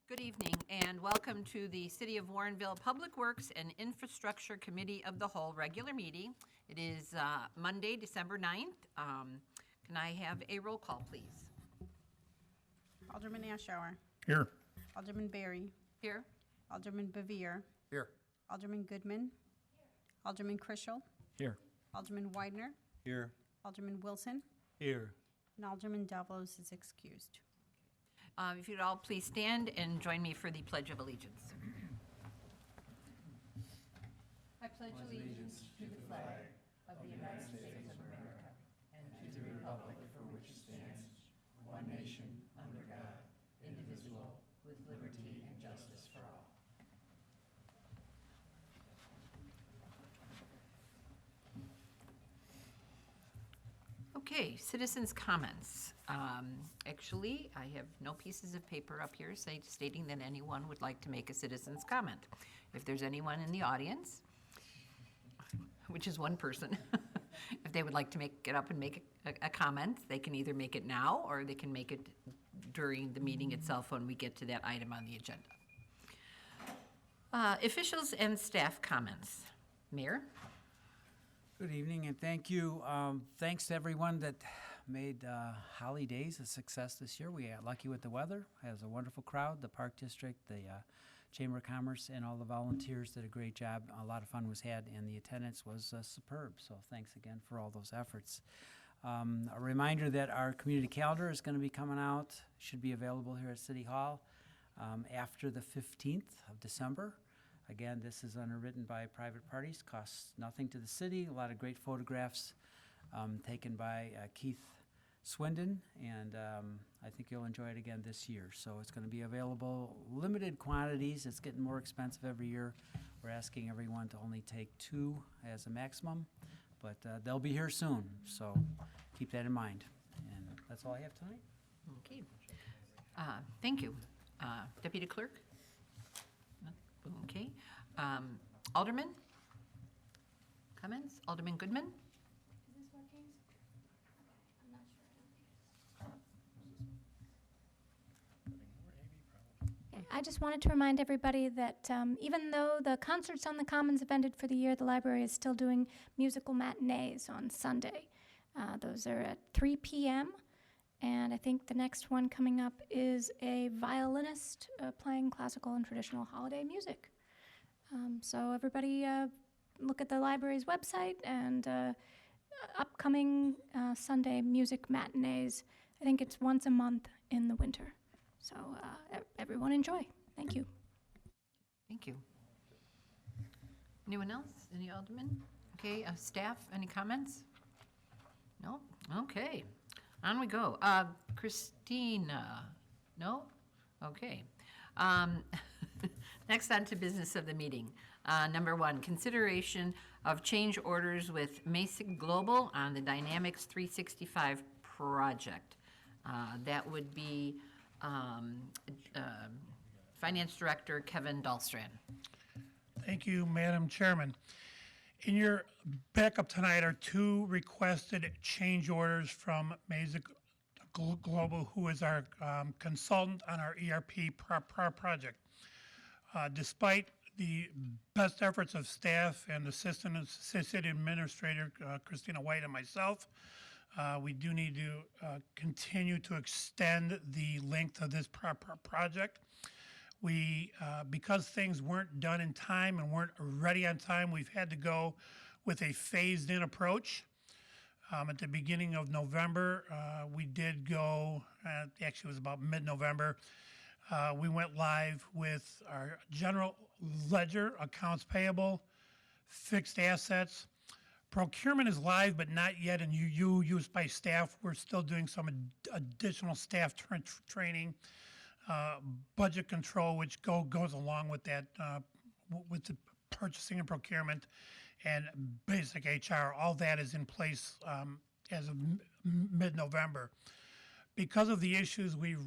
Good evening and welcome to the City of Warrenville Public Works and Infrastructure Committee of the Whole regular meeting. It is Monday, December 9th. Can I have a roll call, please? Alderman Ashour. Here. Alderman Berry. Here. Alderman Bevere. Here. Alderman Goodman. Alderman Krischel. Here. Alderman Widener. Here. Alderman Wilson. Here. And Alderman Davalos is excused. If you'd all please stand and join me for the Pledge of Allegiance. I pledge allegiance to the flag of the United States of America and to the republic for which it stands, one nation, under God, indivisible, with liberty and justice for all. Okay, citizens' comments. Actually, I have no pieces of paper up here stating that anyone would like to make a citizen's comment. If there's anyone in the audience, which is one person, if they would like to get up and make a comment, they can either make it now or they can make it during the meeting itself when we get to that item on the agenda. Officials and staff comments. Mayor? Good evening and thank you. Thanks to everyone that made holidays a success this year. We got lucky with the weather. It was a wonderful crowd. The Park District, the Chamber of Commerce, and all the volunteers did a great job. A lot of fun was had, and the attendance was superb. So thanks again for all those efforts. A reminder that our community calendar is going to be coming out, should be available here at City Hall after the 15th of December. Again, this is underwritten by private parties, costs nothing to the city. A lot of great photographs taken by Keith Swindon, and I think you'll enjoy it again this year. So it's going to be available, limited quantities. It's getting more expensive every year. We're asking everyone to only take 2 as a maximum, but they'll be here soon, so keep that in mind. And that's all I have tonight. Okay. Thank you. Deputy Clerk? Okay. Alderman? Comments? Alderman Goodman? Is this working? I'm not sure. Okay, I just wanted to remind everybody that even though the concerts on the Commons have ended for the year, the library is still doing musical matinees on Sunday. Those are at 3 p.m. And I think the next one coming up is a violinist playing classical and traditional holiday music. So everybody look at the library's website and upcoming Sunday music matinees. I think it's once a month in the winter. So everyone enjoy. Thank you. Thank you. Anyone else? Any aldermen? Okay, staff, any comments? No? Okay. On we go. Christina? No? Okay. Next on to business of the meeting. Number 1, consideration of change orders with Masig Global on the Dynamics 365 project. That would be Finance Director Kevin Dahlstrand. Thank you, Madam Chairman. In your backup tonight are 2 requested change orders from Masig Global, who is our consultant on our ERP project. Despite the best efforts of staff and Assistant City Administrator Christina White and myself, we do need to continue to extend the length of this project. We, because things weren't done in time and weren't ready on time, we've had to go with a phased-in approach. At the beginning of November, we did go, actually it was about mid-November, we went live with our general ledger, accounts payable, fixed assets. Procurement is live, but not yet in use by staff. We're still doing some additional staff training. Budget control, which goes along with that, with the purchasing and procurement, and basic HR. All that is in place as of mid-November. Because of the issues we've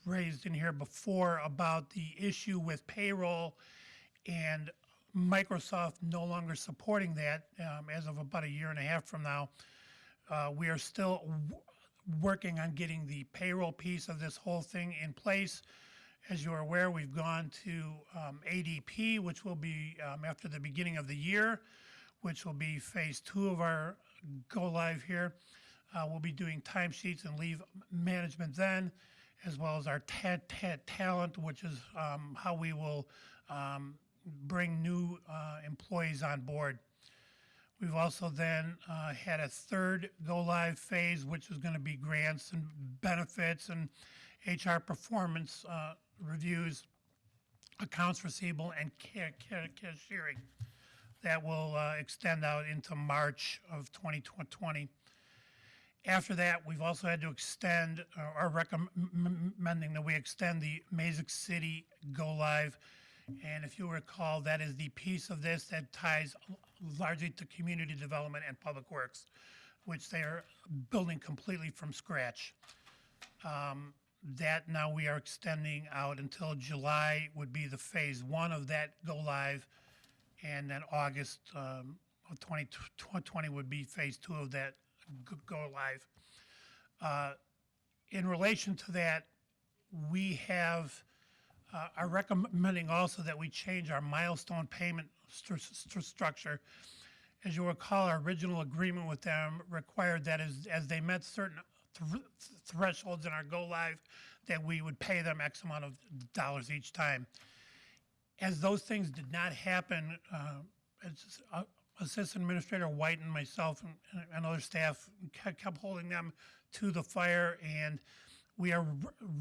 raised in here before about the issue with payroll and Microsoft no longer supporting that as of about 1.5 years from now, we are still working on getting the payroll piece of this whole thing in place. As you're aware, we've gone to ADP, which will be after the beginning of the year, which will be phase 2 of our go live here. We'll be doing timesheets and leave management then, as well as our talent, which is how we will bring new employees on board. We've also then had a third go-live phase, which is going to be grants and benefits and HR performance reviews, accounts receivable, and cashiering. That will extend out into March of 2020. After that, we've also had to extend, or recommending that we extend the Mazik City go-live. And if you recall, that is the piece of this that ties largely to community development and public works, which they are building completely from scratch. That now we are extending out until July would be the phase 1 of that go live, and then August of 2020 would be phase 2 of that go live. In relation to that, we are recommending also that we change our milestone payment structure. As you recall, our original agreement with them required that as they met certain thresholds in our go live, that we would pay them X amount of dollars each time. As those things did not happen, Assistant Administrator White and myself and other staff kept holding them to the fire, and we are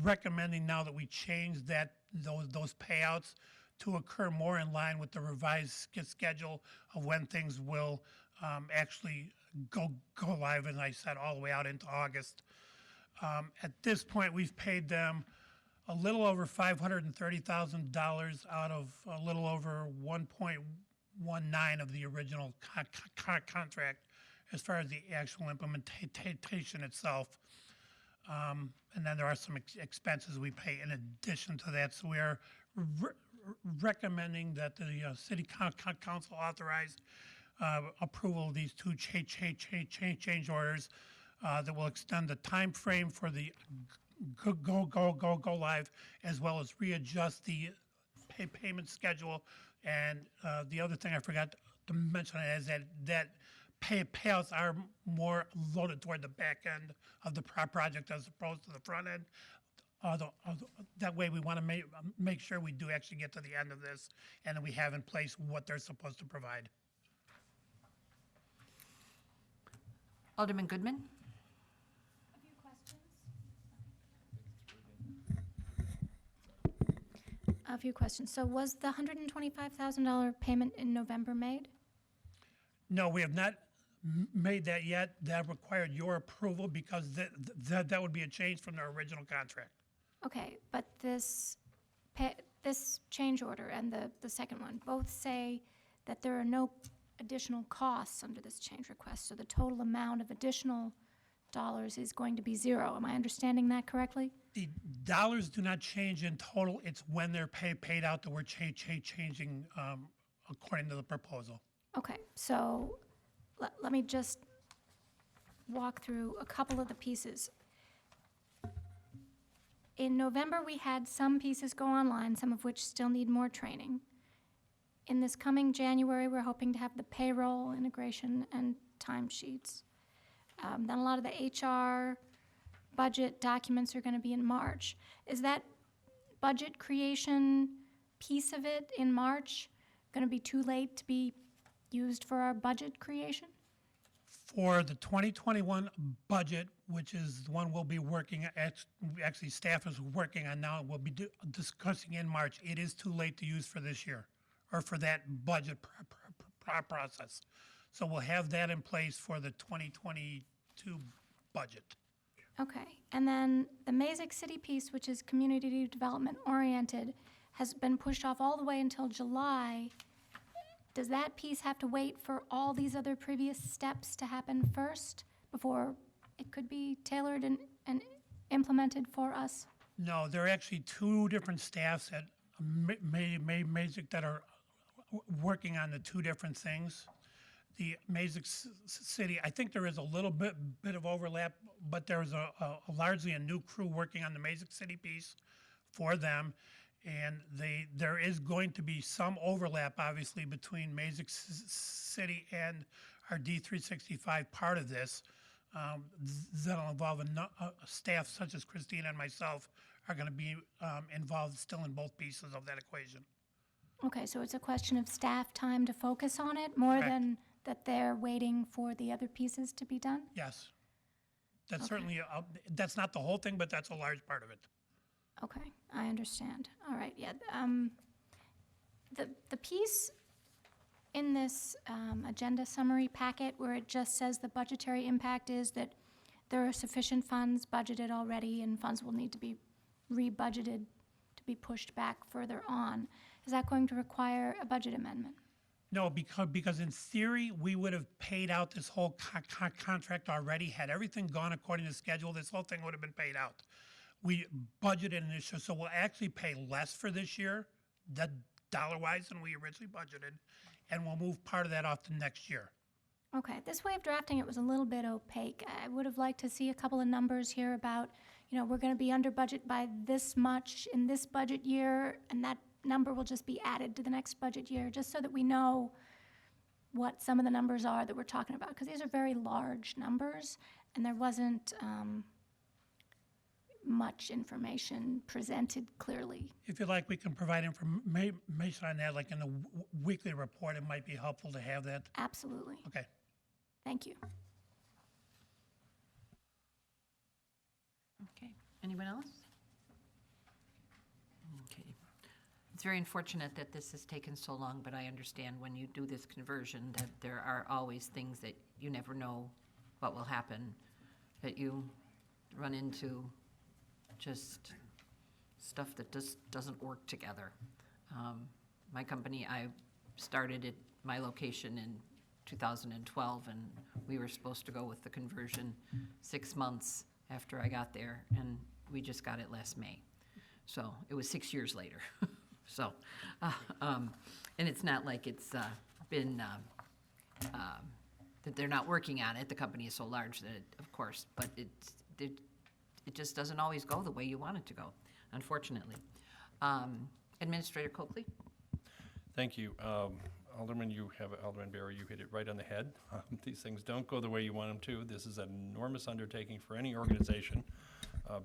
recommending now that we change those payouts to occur more in line with the revised schedule of when things will actually go live, as I said, all the way out into August. At this point, we've paid them a little over $530,000 out of a little over 1.19 of the original contract as far as the actual implementation itself. And then there are some expenses we pay in addition to that. So we are recommending that the City Council authorize approval of these 2 change orders that will extend the time frame for the go live, as well as readjust the payment schedule. And the other thing I forgot to mention is that payouts are more loaded toward the back end of the project as opposed to the front end. That way we want to make sure we do actually get to the end of this and that we have in place what they're supposed to provide. Alderman Goodman? A few questions. So was the $125,000 payment in November made? No, we have not made that yet. That required your approval because that would be a change from their original contract. Okay, but this change order and the second one both say that there are no additional costs under this change request, so the total amount of additional dollars is going to be 0. Am I understanding that correctly? The dollars do not change in total. It's when they're paid out that we're changing according to the proposal. Okay, so let me just walk through a couple of the pieces. In November, we had some pieces go online, some of which still need more training. In this coming January, we're hoping to have the payroll integration and timesheets. Then a lot of the HR budget documents are going to be in March. Is that budget creation piece of it in March going to be too late to be used for our budget creation? For the 2021 budget, which is the one we'll be working at, actually staff is working on now, we'll be discussing in March, it is too late to use for this year, or for that budget process. So we'll have that in place for the 2022 budget. Okay, and then the Mazik City piece, which is community development oriented, has been pushed off all the way until July. Does that piece have to wait for all these other previous steps to happen first before it could be tailored and implemented for us? No, there are actually 2 different staffs at Mazik that are working on the 2 different things. The Mazik City, I think there is a little bit of overlap, but there's a largely a new crew working on the Mazik City piece for them. And there is going to be some overlap, obviously, between Mazik City and our D365 part of this. That'll involve a staff such as Christina and myself are going to be involved still in both pieces of that equation. Okay, so it's a question of staff time to focus on it more Correct. than that they're waiting for the other pieces to be done? Yes. That's certainly, that's not the whole thing, but that's a large part of it. Okay, I understand. All right, yeah. The piece in this agenda summary packet where it just says the budgetary impact is that there are sufficient funds budgeted already and funds will need to be rebudgeted to be pushed back further on. Is that going to require a budget amendment? No, because in theory, we would have paid out this whole contract already. Had everything gone according to schedule, this whole thing would have been paid out. We budgeted an issue, so we'll actually pay less for this year, that dollar-wise, than we originally budgeted, and we'll move part of that off to next year. Okay, this way of drafting it was a little bit opaque. I would have liked to see a couple of numbers here about, we're going to be under budget by this much in this budget year, and that number will just be added to the next budget year, just so that we know what some of the numbers are that we're talking about, because these are very large numbers, and there wasn't much information presented clearly. If you'd like, we can provide information on that, like in the weekly report. It might be helpful to have that. Absolutely. Okay. Thank you. Okay, anyone else? Okay. It's very unfortunate that this has taken so long, but I understand when you do this conversion that there are always things that you never know what will happen, that you run into just stuff that just doesn't work together. My company, I started at my location in 2012, and we were supposed to go with the conversion 6 months after I got there, and we just got it last May. So it was 6 years later. So, and it's not like it's been, that they're not working on it. The company is so large that, of course, but it just doesn't always go the way you want it to go, unfortunately. Administrator Coakley? Thank you. Alderman Barry, you hit it right on the head. These things don't go the way you want them to. This is an enormous undertaking for any organization,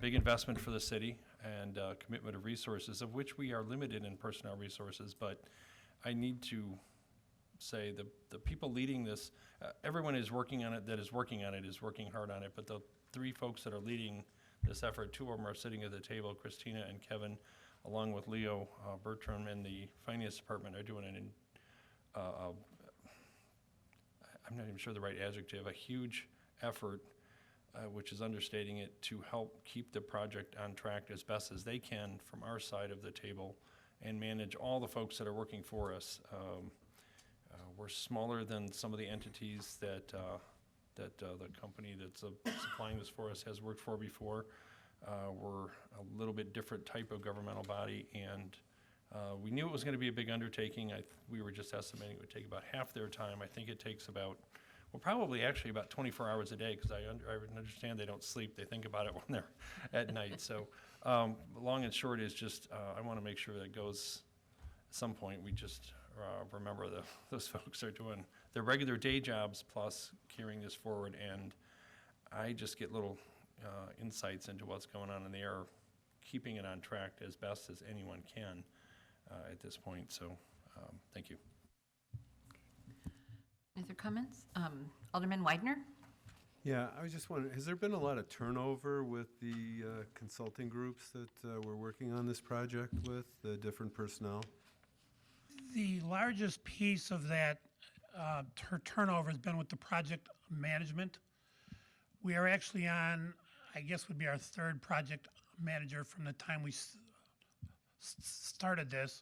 big investment for the city, and commitment of resources, of which we are limited in personnel resources. But I need to say the people leading this, everyone is working on it that is working on it is working hard on it, but the three folks that are leading this effort, two of them are sitting at the table, Christina and Kevin, along with Leo Bertram and the finance department are doing I'm not even sure the right adjective, a huge effort, which is understating it, to help keep the project on track as best as they can from our side of the table and manage all the folks that are working for us. We're smaller than some of the entities that the company that's supplying this for us has worked for before. We're a little bit different type of governmental body, and we knew it was going to be a big undertaking. We were just estimating it would take about half their time. I think it takes probably actually about 24 hours a day, because I understand they don't sleep. They think about it when they're at night. So long and short is just I want to make sure that goes at some point. We just remember those folks are doing their regular day jobs plus carrying this forward, and I just get little insights into what's going on, and they are keeping it on track as best as anyone can at this point. So thank you. Any other comments? Alderman Widener? Yeah, I was just wondering, has there been a lot of turnover with the consulting groups that we're working on this project with, the different personnel? The largest piece of that turnover has been with the project management. We are actually on, I guess would be our third project manager from the time we started this.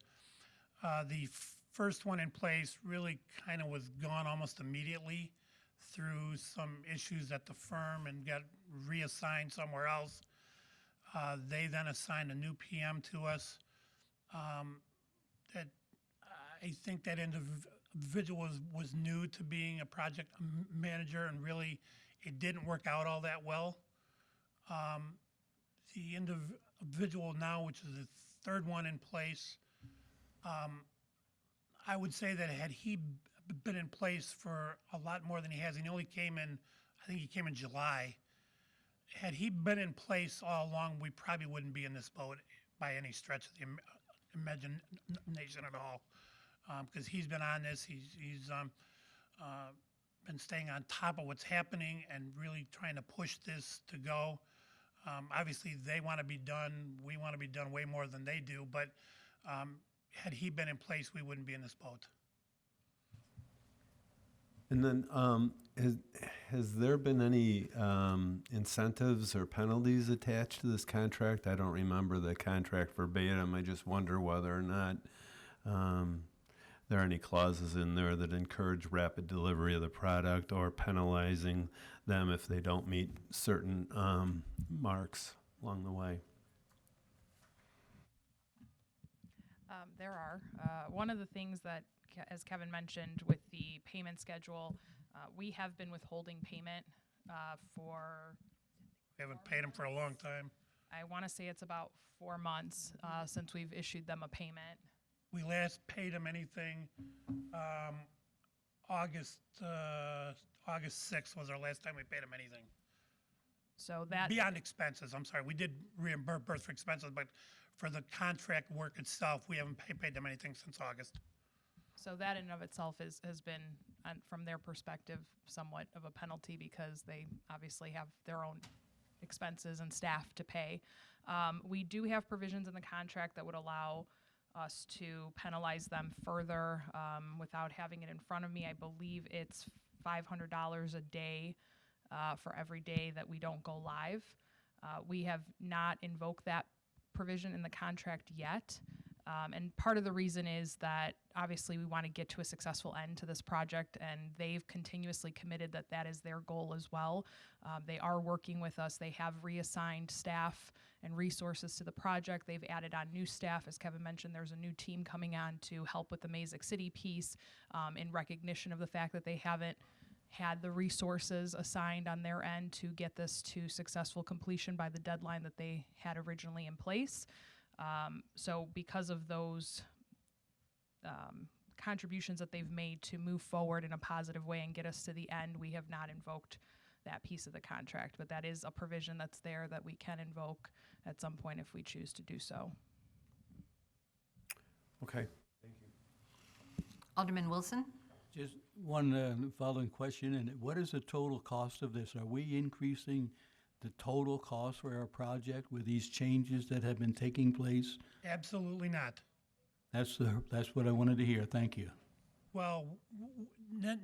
The first one in place really kind of was gone almost immediately through some issues at the firm and got reassigned somewhere else. They then assigned a new PM to us. That I think that individual was new to being a project manager, and really it didn't work out all that well. The visual now, which is the third one in place. I would say that had he been in place for a lot more than he has, and he only came in, I think he came in July. Had he been in place all along, we probably wouldn't be in this boat by any stretch of the imagination at all. Because he's been on this, he's been staying on top of what's happening and really trying to push this to go. Obviously, they want to be done. We want to be done way more than they do. But had he been in place, we wouldn't be in this boat. And then, has there been any incentives or penalties attached to this contract? I don't remember the contract verbatim. I just wonder whether or not there are any clauses in there that encourage rapid delivery of the product or penalizing them if they don't meet certain marks along the way. There are. One of the things that, as Kevin mentioned, with the payment schedule, we have been withholding payment for, We haven't paid him for a long time. I want to say it's about 4 months since we've issued them a payment. We last paid him anything, August 6th was our last time we paid him anything. So that, Beyond expenses, I'm sorry, we did reimburse for expenses, but for the contract work itself, we haven't paid them anything since August. so that in and of itself has been, from their perspective, somewhat of a penalty because they obviously have their own expenses and staff to pay. We do have provisions in the contract that would allow us to penalize them further without having it in front of me. I believe it's $500 a day for every day that we don't go live. We have not invoked that provision in the contract yet. And part of the reason is that obviously we want to get to a successful end to this project, and they've continuously committed that that is their goal as well. They are working with us. They have reassigned staff and resources to the project. They've added on new staff. As Kevin mentioned, there's a new team coming on to help with the Mazik City piece in recognition of the fact that they haven't had the resources assigned on their end to get this to successful completion by the deadline that they had originally in place. So because of those contributions that they've made to move forward in a positive way and get us to the end, we have not invoked that piece of the contract. But that is a provision that's there that we can invoke at some point if we choose to do so. Okay. Alderman Wilson? Just one following question, and what is the total cost of this? Are we increasing the total cost for our project with these changes that have been taking place? Absolutely not. That's what I wanted to hear. Thank you. Well,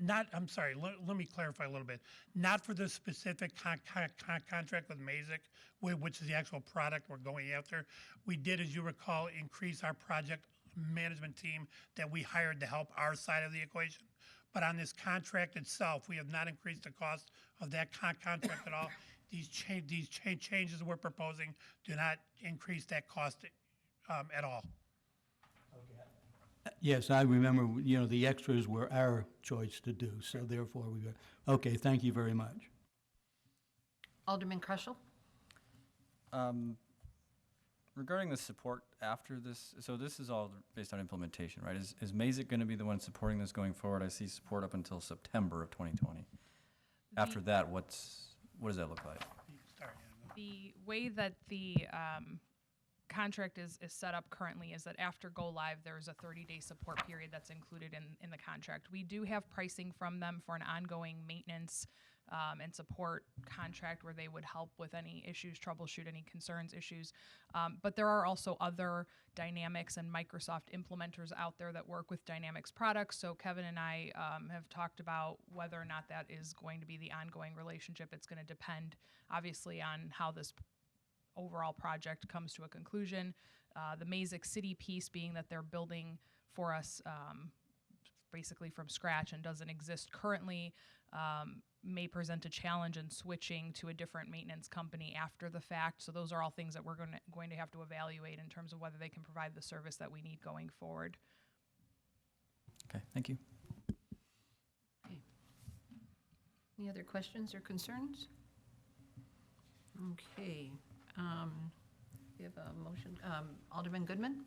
not, I'm sorry, let me clarify a little bit. Not for the specific contract with Mazik, which is the actual product we're going after. We did, as you recall, increase our project management team that we hired to help our side of the equation. But on this contract itself, we have not increased the cost of that contract at all. These changes we're proposing do not increase that cost at all. Yes, I remember, the extras were our choice to do, so therefore we got, okay, thank you very much. Alderman Kruszel? Regarding the support after this, so this is all based on implementation, right? Is Mazik going to be the one supporting this going forward? I see support up until September of 2020. After that, what does that look like? The way that the contract is set up currently is that after go live, there's a 30-day support period that's included in the contract. We do have pricing from them for an ongoing maintenance and support contract where they would help with any issues, troubleshoot any concerns, issues. But there are also other Dynamics and Microsoft implementers out there that work with Dynamics products. So Kevin and I have talked about whether or not that is going to be the ongoing relationship. It's going to depend, obviously, on how this overall project comes to a conclusion. The Mazik City piece being that they're building for us basically from scratch and doesn't exist currently, may present a challenge in switching to a different maintenance company after the fact. So those are all things that we're going to have to evaluate in terms of whether they can provide the service that we need going forward. Okay, thank you. Any other questions or concerns? Okay. We have a motion. Alderman Goodman?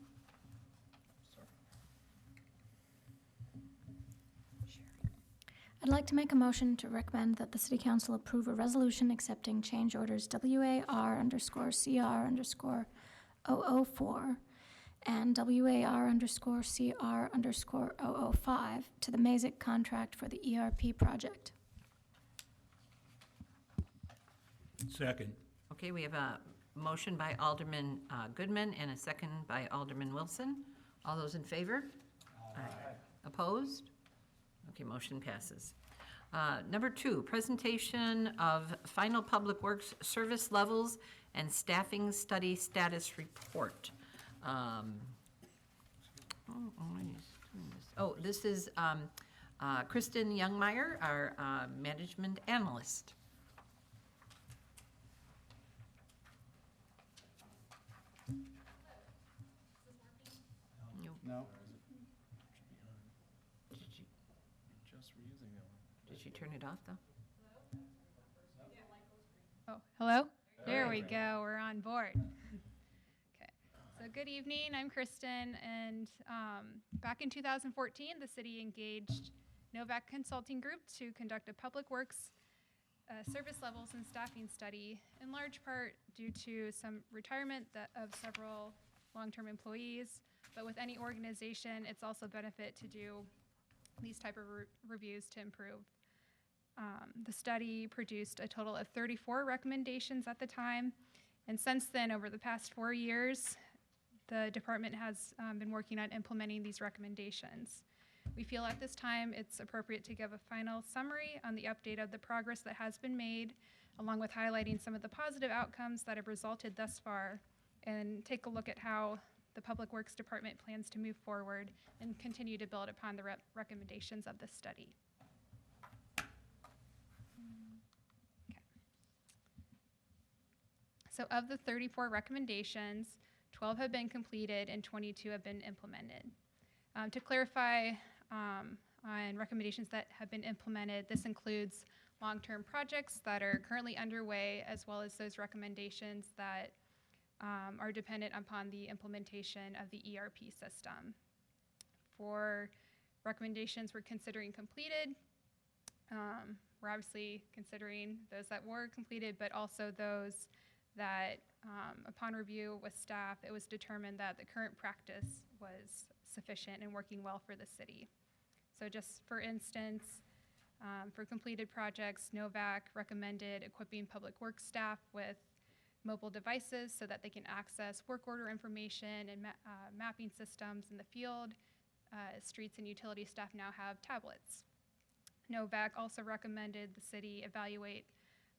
I'd like to make a motion to recommend that the City Council approve a resolution accepting change orders WAR_CR_004 and WAR_CR_005 to the Mazik contract for the ERP project. Second. Okay, we have a motion by Alderman Goodman and a second by Alderman Wilson. All those in favor? Aye. Opposed? Okay, motion passes. Number 2, presentation of final public works service levels and staffing study status report. This is Kristen Youngmeyer, our management analyst. No? Did you turn it off, though? Oh, hello? There we go. We're on board. Okay. So good evening. I'm Kristen, and back in 2014, the city engaged Novak Consulting Group to conduct a public works service levels and staffing study, in large part due to some retirement of several long-term employees. But with any organization, it's also a benefit to do these type of reviews to improve. The study produced a total of 34 recommendations at the time, and since then, over the past 4 years, the department has been working on implementing these recommendations. We feel at this time it's appropriate to give a final summary on the update of the progress that has been made, along with highlighting some of the positive outcomes that have resulted thus far, and take a look at how the Public Works Department plans to move forward and continue to build upon the recommendations of this study. Okay. So of the 34 recommendations, 12 have been completed and 22 have been implemented. To clarify on recommendations that have been implemented, this includes long-term projects that are currently underway, as well as those recommendations that are dependent upon the implementation of the ERP system. For recommendations we're considering completed, we're obviously considering those that were completed, but also those that upon review with staff, it was determined that the current practice was sufficient and working well for the city. So just for instance, for completed projects, Novak recommended equipping public works staff with mobile devices so that they can access work order information and mapping systems in the field. Streets and utility staff now have tablets. Novak also recommended the city evaluate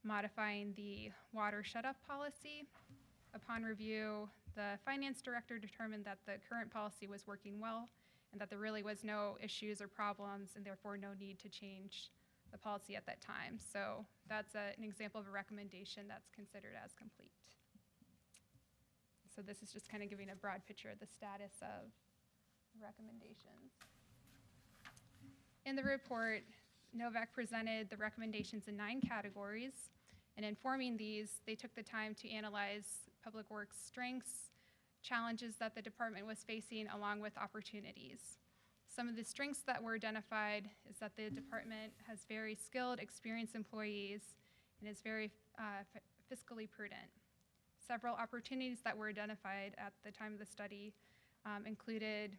modifying the water shut-off policy. Upon review, the finance director determined that the current policy was working well and that there really was no issues or problems and therefore no need to change the policy at that time. So that's an example of a recommendation that's considered as complete. So this is just kind of giving a broad picture of the status of recommendations. In the report, Novak presented the recommendations in 9 categories, and in forming these, they took the time to analyze Public Works strengths, challenges that the department was facing, along with opportunities. Some of the strengths that were identified is that the department has very skilled, experienced employees and is very fiscally prudent. Several opportunities that were identified at the time of the study included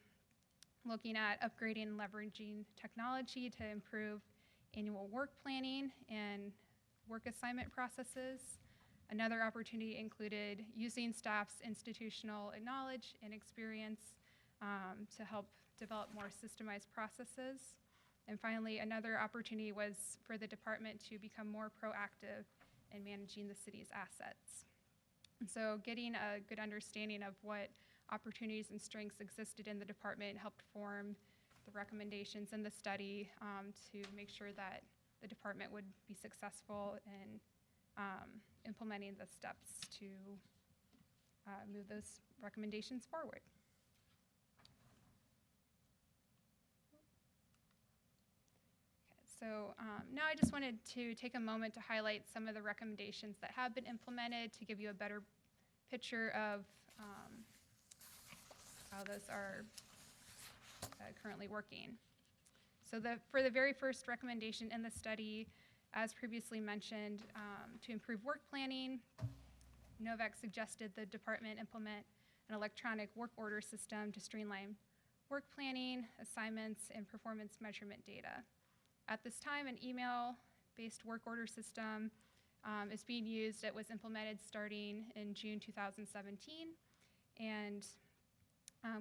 looking at upgrading and leveraging technology to improve annual work planning and work assignment processes. Another opportunity included using staff's institutional knowledge and experience to help develop more systemized processes. And finally, another opportunity was for the department to become more proactive in managing the city's assets. And so getting a good understanding of what opportunities and strengths existed in the department helped form the recommendations in the study to make sure that the department would be successful in implementing the steps to move those recommendations forward. So now I just wanted to take a moment to highlight some of the recommendations that have been implemented to give you a better picture of how those are currently working. So for the very first recommendation in the study, as previously mentioned, to improve work planning, Novak suggested the department implement an electronic work order system to streamline work planning, assignments, and performance measurement data. At this time, an email-based work order system is being used. It was implemented starting in June 2017, and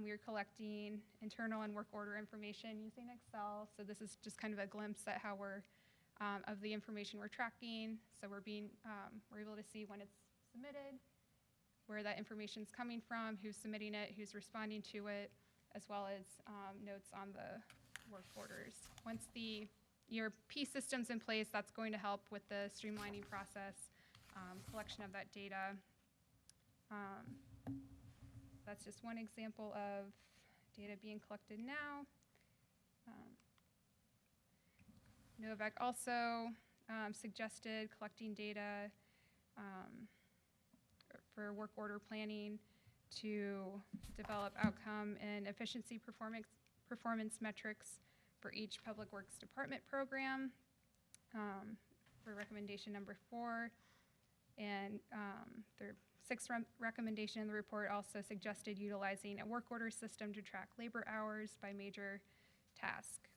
we are collecting internal and work order information using Excel. So this is just kind of a glimpse at how we're of the information we're tracking. So we're able to see when it's submitted, where that information is coming from, who's submitting it, who's responding to it, as well as notes on the work orders. Once the ERP system's in place, that's going to help with the streamlining process, collection of that data. That's just one example of data being collected now. Novak also suggested collecting data for work order planning to develop outcome and efficiency performance metrics for each Public Works Department program for recommendation number 4. And their 6th recommendation in the report also suggested utilizing a work order system to track labor hours by major task.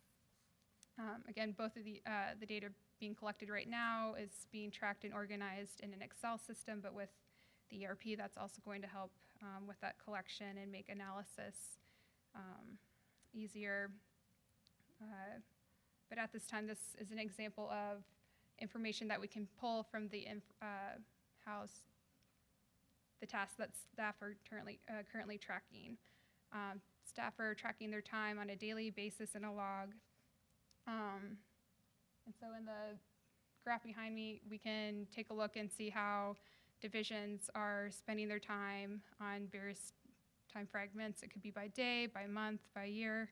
Again, both of the data being collected right now is being tracked and organized in an Excel system, but with the ERP, that's also going to help with that collection and make analysis easier. But at this time, this is an example of information that we can pull from the the tasks that staff are currently tracking. Staff are tracking their time on a daily basis in a log. And so in the graph behind me, we can take a look and see how divisions are spending their time on various time fragments. It could be by day, by month, by year.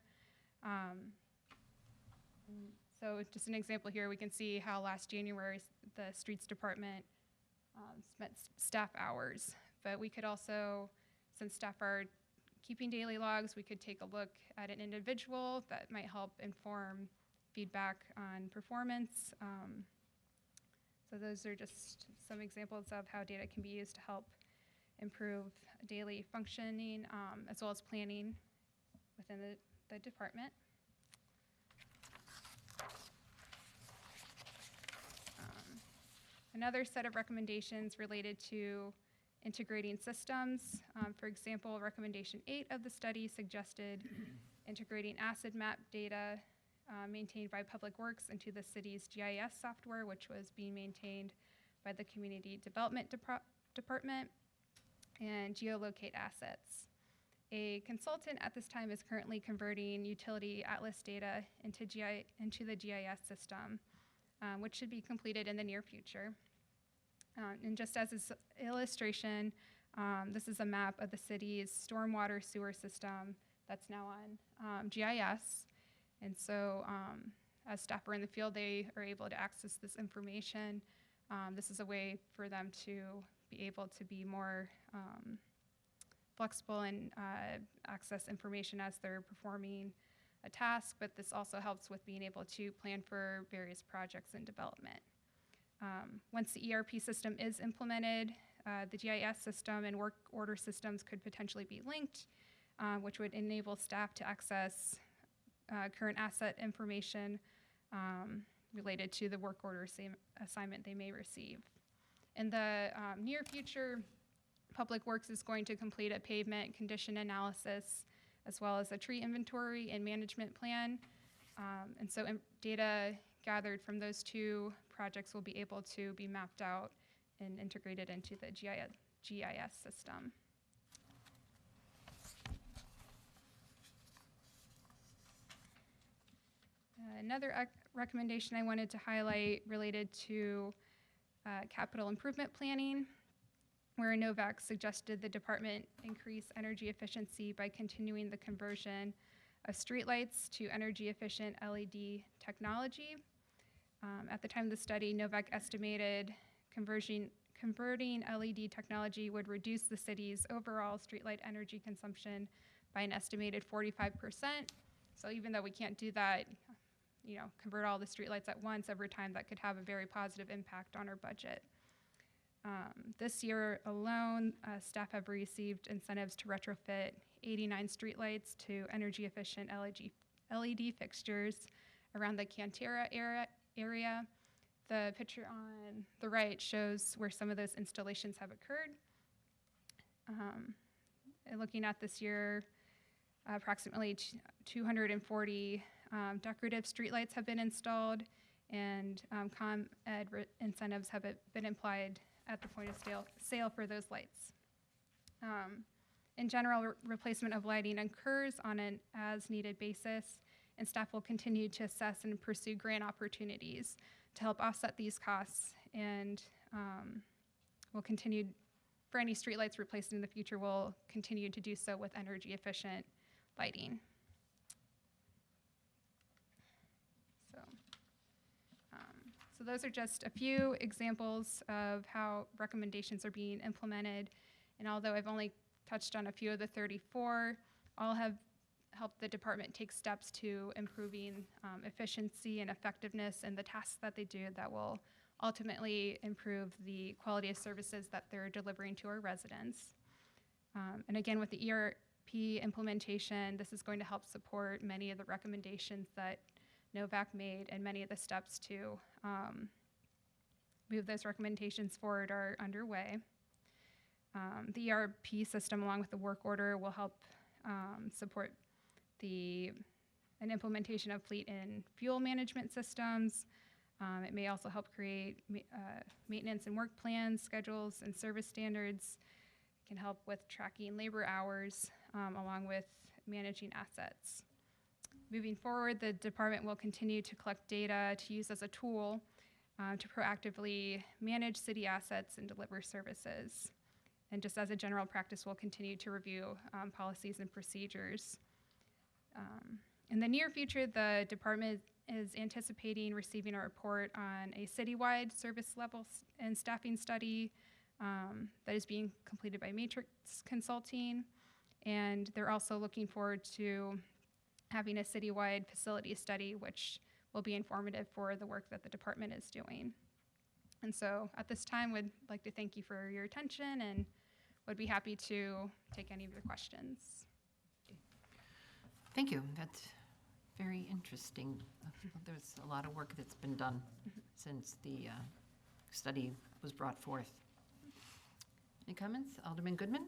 So just an example here, we can see how last January the streets department spent staff hours. But we could also, since staff are keeping daily logs, we could take a look at an individual that might help inform feedback on performance. So those are just some examples of how data can be used to help improve daily functioning as well as planning within the department. Another set of recommendations related to integrating systems. For example, recommendation 8 of the study suggested integrating acid map data maintained by Public Works into the city's GIS software, which was being maintained by the Community Development Department, and geolocate assets. A consultant at this time is currently converting utility atlas data into the GIS system, which should be completed in the near future. And just as an illustration, this is a map of the city's stormwater sewer system that's now on GIS. And so as staff are in the field, they are able to access this information. This is a way for them to be able to be more flexible and access information as they're performing a task, but this also helps with being able to plan for various projects in development. Once the ERP system is implemented, the GIS system and work order systems could potentially be linked, which would enable staff to access current asset information related to the work order assignment they may receive. In the near future, Public Works is going to complete a pavement condition analysis as well as a tree inventory and management plan. And so data gathered from those two projects will be able to be mapped out and integrated into the GIS system. Another recommendation I wanted to highlight related to capital improvement planning, where Novak suggested the department increase energy efficiency by continuing the conversion of streetlights to energy efficient LED technology. At the time of the study, Novak estimated converting converting LED technology would reduce the city's overall streetlight energy consumption by an estimated 45%. So even though we can't do that, convert all the streetlights at once over time, that could have a very positive impact on our budget. This year alone, staff have received incentives to retrofit 89 streetlights to energy efficient LED fixtures around the Cantera area. The picture on the right shows where some of those installations have occurred. And looking at this year, approximately 240 decorative streetlights have been installed, and ComEd incentives have been applied at the point of sale for those lights. In general, replacement of lighting occurs on an as-needed basis, and staff will continue to assess and pursue grant opportunities to help offset these costs, and we'll continue, for any streetlights replaced in the future, we'll continue to do so with energy-efficient lighting. So those are just a few examples of how recommendations are being implemented. And although I've only touched on a few of the 34, all have helped the department take steps to improving efficiency and effectiveness in the tasks that they do that will ultimately improve the quality of services that they're delivering to our residents. And again, with the ERP implementation, this is going to help support many of the recommendations that NOVAC made, and many of the steps to move those recommendations forward are underway. The ERP system, along with the work order, will help support an implementation of fleet and fuel management systems. It may also help create maintenance and work plans, schedules, and service standards. It can help with tracking labor hours, along with managing assets. Moving forward, the department will continue to collect data to use as a tool to proactively manage city assets and deliver services. And just as a general practice, we'll continue to review policies and procedures. In the near future, the department is anticipating receiving a report on a citywide service level and staffing study that is being completed by Matrix Consulting. And they're also looking forward to having a citywide facility study, which will be informative for the work that the department is doing. And so at this time, would like to thank you for your attention and would be happy to take any of your questions. Thank you. That's very interesting. There's a lot of work that's been done since the study was brought forth. Any comments? Alderman Goodman?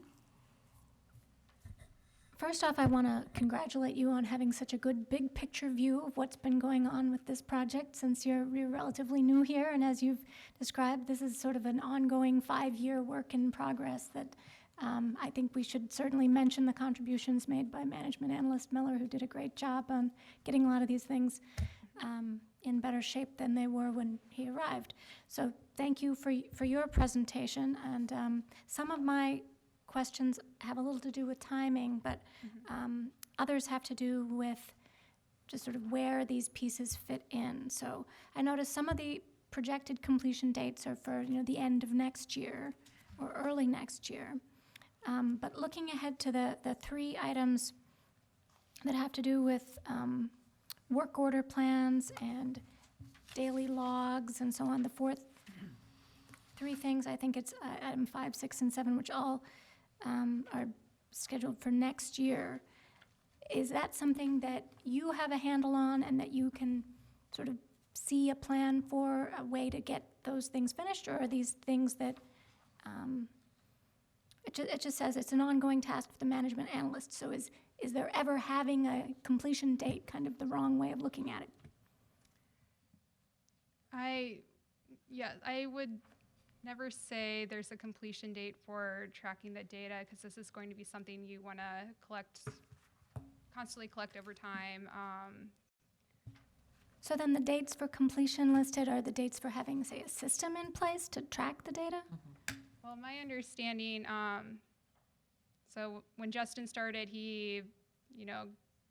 First off, I want to congratulate you on having such a good big picture view of what's been going on with this project since you're relatively new here. And as you've described, this is sort of an ongoing 5-year work in progress that I think we should certainly mention the contributions made by Management Analyst Miller, who did a great job on getting a lot of these things in better shape than they were when he arrived. So thank you for your presentation. And some of my questions have a little to do with timing, but others have to do with just sort of where these pieces fit in. So I noticed some of the projected completion dates are for the end of next year or early next year. But looking ahead to the 3 items that have to do with work order plans and daily logs and so on, the 3 things, I think it's item 5, 6, and 7, which all are scheduled for next year. Is that something that you have a handle on and that you can sort of see a plan for, a way to get those things finished, or are these things that it just says it's an ongoing task for the management analyst? So is there ever having a completion date kind of the wrong way of looking at it? I would never say there's a completion date for tracking the data, because this is going to be something you want to constantly collect over time. So then the dates for completion listed are the dates for having, say, a system in place to track the data? Well, my understanding, so when Justin started, he,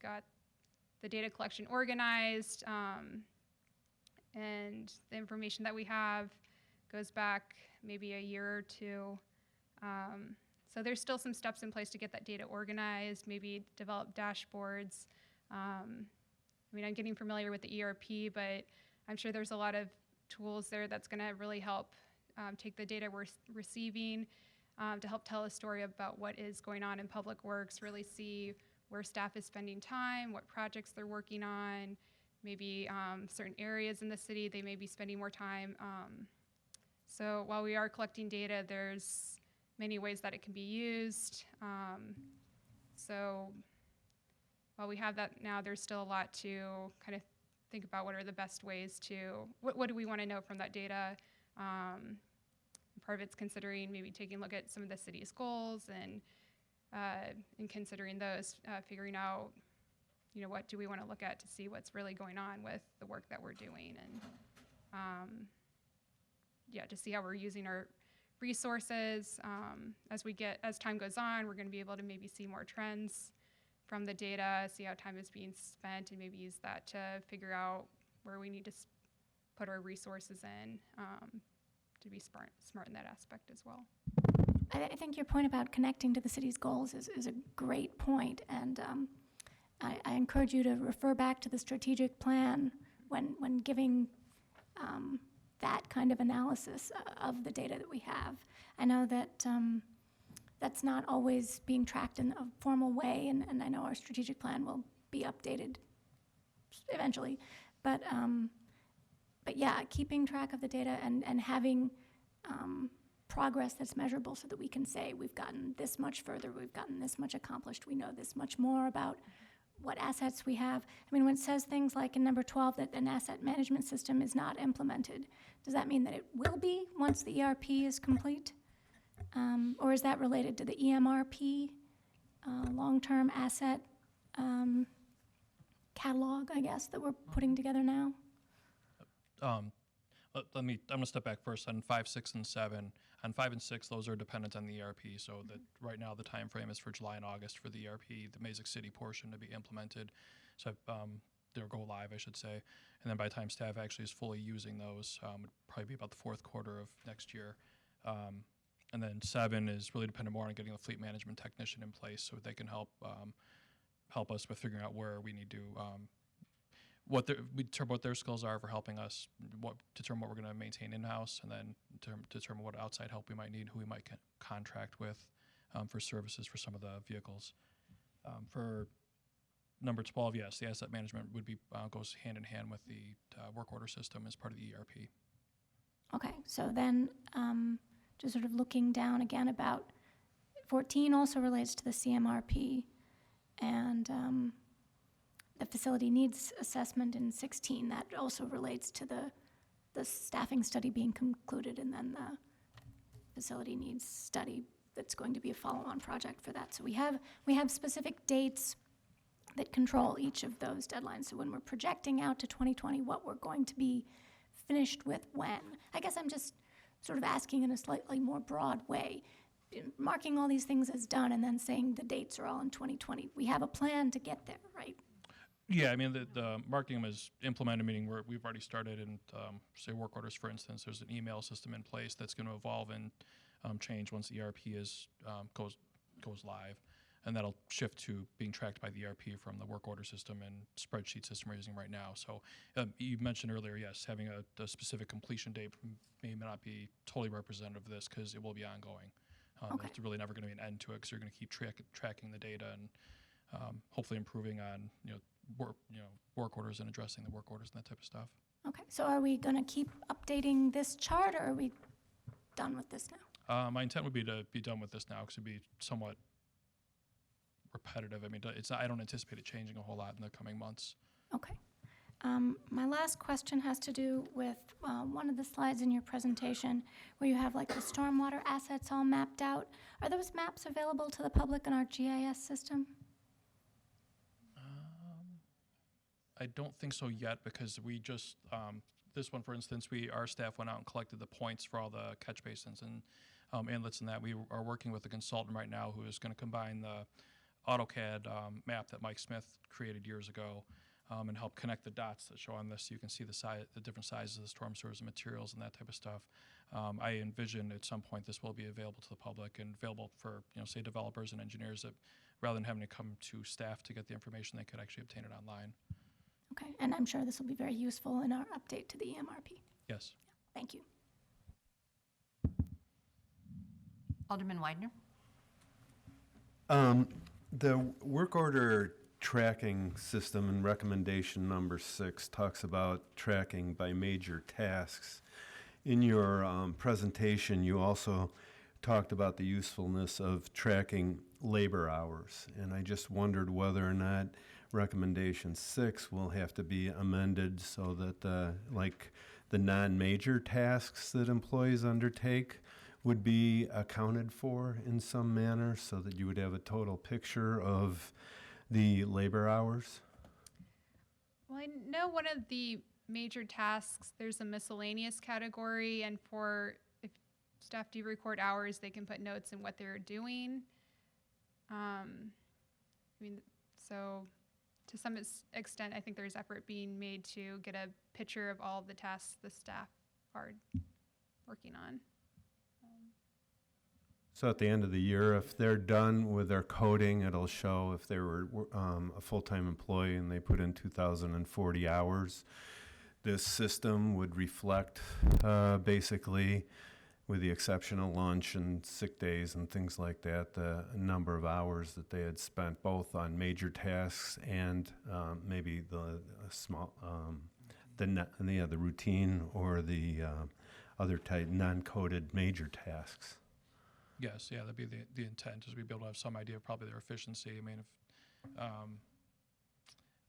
got the data collection organized, and the information that we have goes back maybe a year or two. So there's still some steps in place to get that data organized, maybe develop dashboards. I mean, I'm getting familiar with the ERP, but I'm sure there's a lot of tools there that's going to really help take the data we're receiving to help tell a story about what is going on in public works, really see where staff is spending time, what projects they're working on, maybe certain areas in the city they may be spending more time. So while we are collecting data, there's many ways that it can be used. So while we have that now, there's still a lot to kind of think about what are the best ways to, what do we want to know from that data? Part of it's considering maybe taking a look at some of the city's goals and considering those, figuring out, you know, what do we want to look at to see what's really going on with the work that we're doing, and yeah, to see how we're using our resources. As time goes on, we're going to be able to maybe see more trends from the data, see how time is being spent, and maybe use that to figure out where we need to put our resources in to be smart in that aspect as well. I think your point about connecting to the city's goals is a great point, and I encourage you to refer back to the strategic plan when giving that kind of analysis of the data that we have. I know that that's not always being tracked in a formal way, and I know our strategic plan will be updated eventually, but yeah, keeping track of the data and having progress that's measurable so that we can say we've gotten this much further, we've gotten this much accomplished, we know this much more about what assets we have. I mean, when it says things like in number 12 that an asset management system is not implemented, does that mean that it will be once the ERP is complete? Or is that related to the EMRP, long-term asset catalog, I guess, that we're putting together now? I'm gonna step back first on 5, 6, and 7. On 5 and 6, those are dependent on the ERP, so that right now the time frame is for July and August for the ERP, the Mazik City portion to be implemented. So they'll go live, I should say. And then by the time staff actually is fully using those, would probably be about the fourth quarter of next year. And then 7 is really dependent more on getting the fleet management technician in place so they can help us with figuring out where we need to we determine what their skills are for helping us, determine what we're going to maintain in-house, and then determine what outside help we might need, who we might contract with for services for some of the vehicles. For number 12, yes, the asset management would be goes hand in hand with the work order system as part of the ERP. Okay, so then just sort of looking down again, about 14 also relates to the CMRP, and the facility needs assessment in 16. That also relates to the staffing study being concluded, and then the facility needs study that's going to be a follow-on project for that. So we have specific dates that control each of those deadlines. So when we're projecting out to 2020 what we're going to be finished with when, I guess I'm just sort of asking in a slightly more broad way, marking all these things as done and then saying the dates are all in 2020. We have a plan to get there, right? Yeah, I mean, the marking them as implemented, meaning we've already started, and say work orders, for instance, there's an email system in place that's going to evolve and change once the ERP goes live, and that'll shift to being tracked by the ERP from the work order system and spreadsheet system we're using right now. So you mentioned earlier, yes, having a specific completion date may not be totally representative of this because it will be ongoing. Okay. There's really never going to be an end to it because you're going to keep tracking the data and hopefully improving on work orders and addressing the work orders and that type of stuff. Okay, so are we going to keep updating this chart, or are we done with this now? My intent would be to be done with this now because it'd be somewhat repetitive. I mean, I don't anticipate it changing a whole lot in the coming months. Okay. My last question has to do with one of the slides in your presentation where you have like the stormwater assets all mapped out. Are those maps available to the public in our GIS system? I don't think so yet because we just, this one, for instance, our staff went out and collected the points for all the catch basins and inlets and that. We are working with a consultant right now who is going to combine the AutoCAD map that Mike Smith created years ago and help connect the dots that show on this. So you can see the different sizes of the storm sewers and materials and that type of stuff. I envision at some point this will be available to the public and available for, say developers and engineers that rather than having to come to staff to get the information, they could actually obtain it online. Okay, and I'm sure this will be very useful in our update to the EMRP. Yes. Thank you. Alderman Weidner? The work order tracking system in recommendation number 6 talks about tracking by major tasks. In your presentation, you also talked about the usefulness of tracking labor hours, and I just wondered whether or not recommendation 6 will have to be amended so that like the non-major tasks that employees undertake would be accounted for in some manner so that you would have a total picture of the labor hours? Well, I know one of the major tasks, there's a miscellaneous category, and if staff do record hours, they can put notes in what they're doing. So to some extent, I think there's effort being made to get a picture of all the tasks the staff are working on. So at the end of the year, if they're done with their coding, it'll show if they were a full-time employee and they put in 2,040 hours. This system would reflect basically, with the exception of lunch and sick days and things like that, the number of hours that they had spent both on major tasks and maybe the small, the routine or the other type non-coded major tasks. Yes, yeah, that'd be the intent, is we'd be able to have some idea of probably their efficiency. I mean,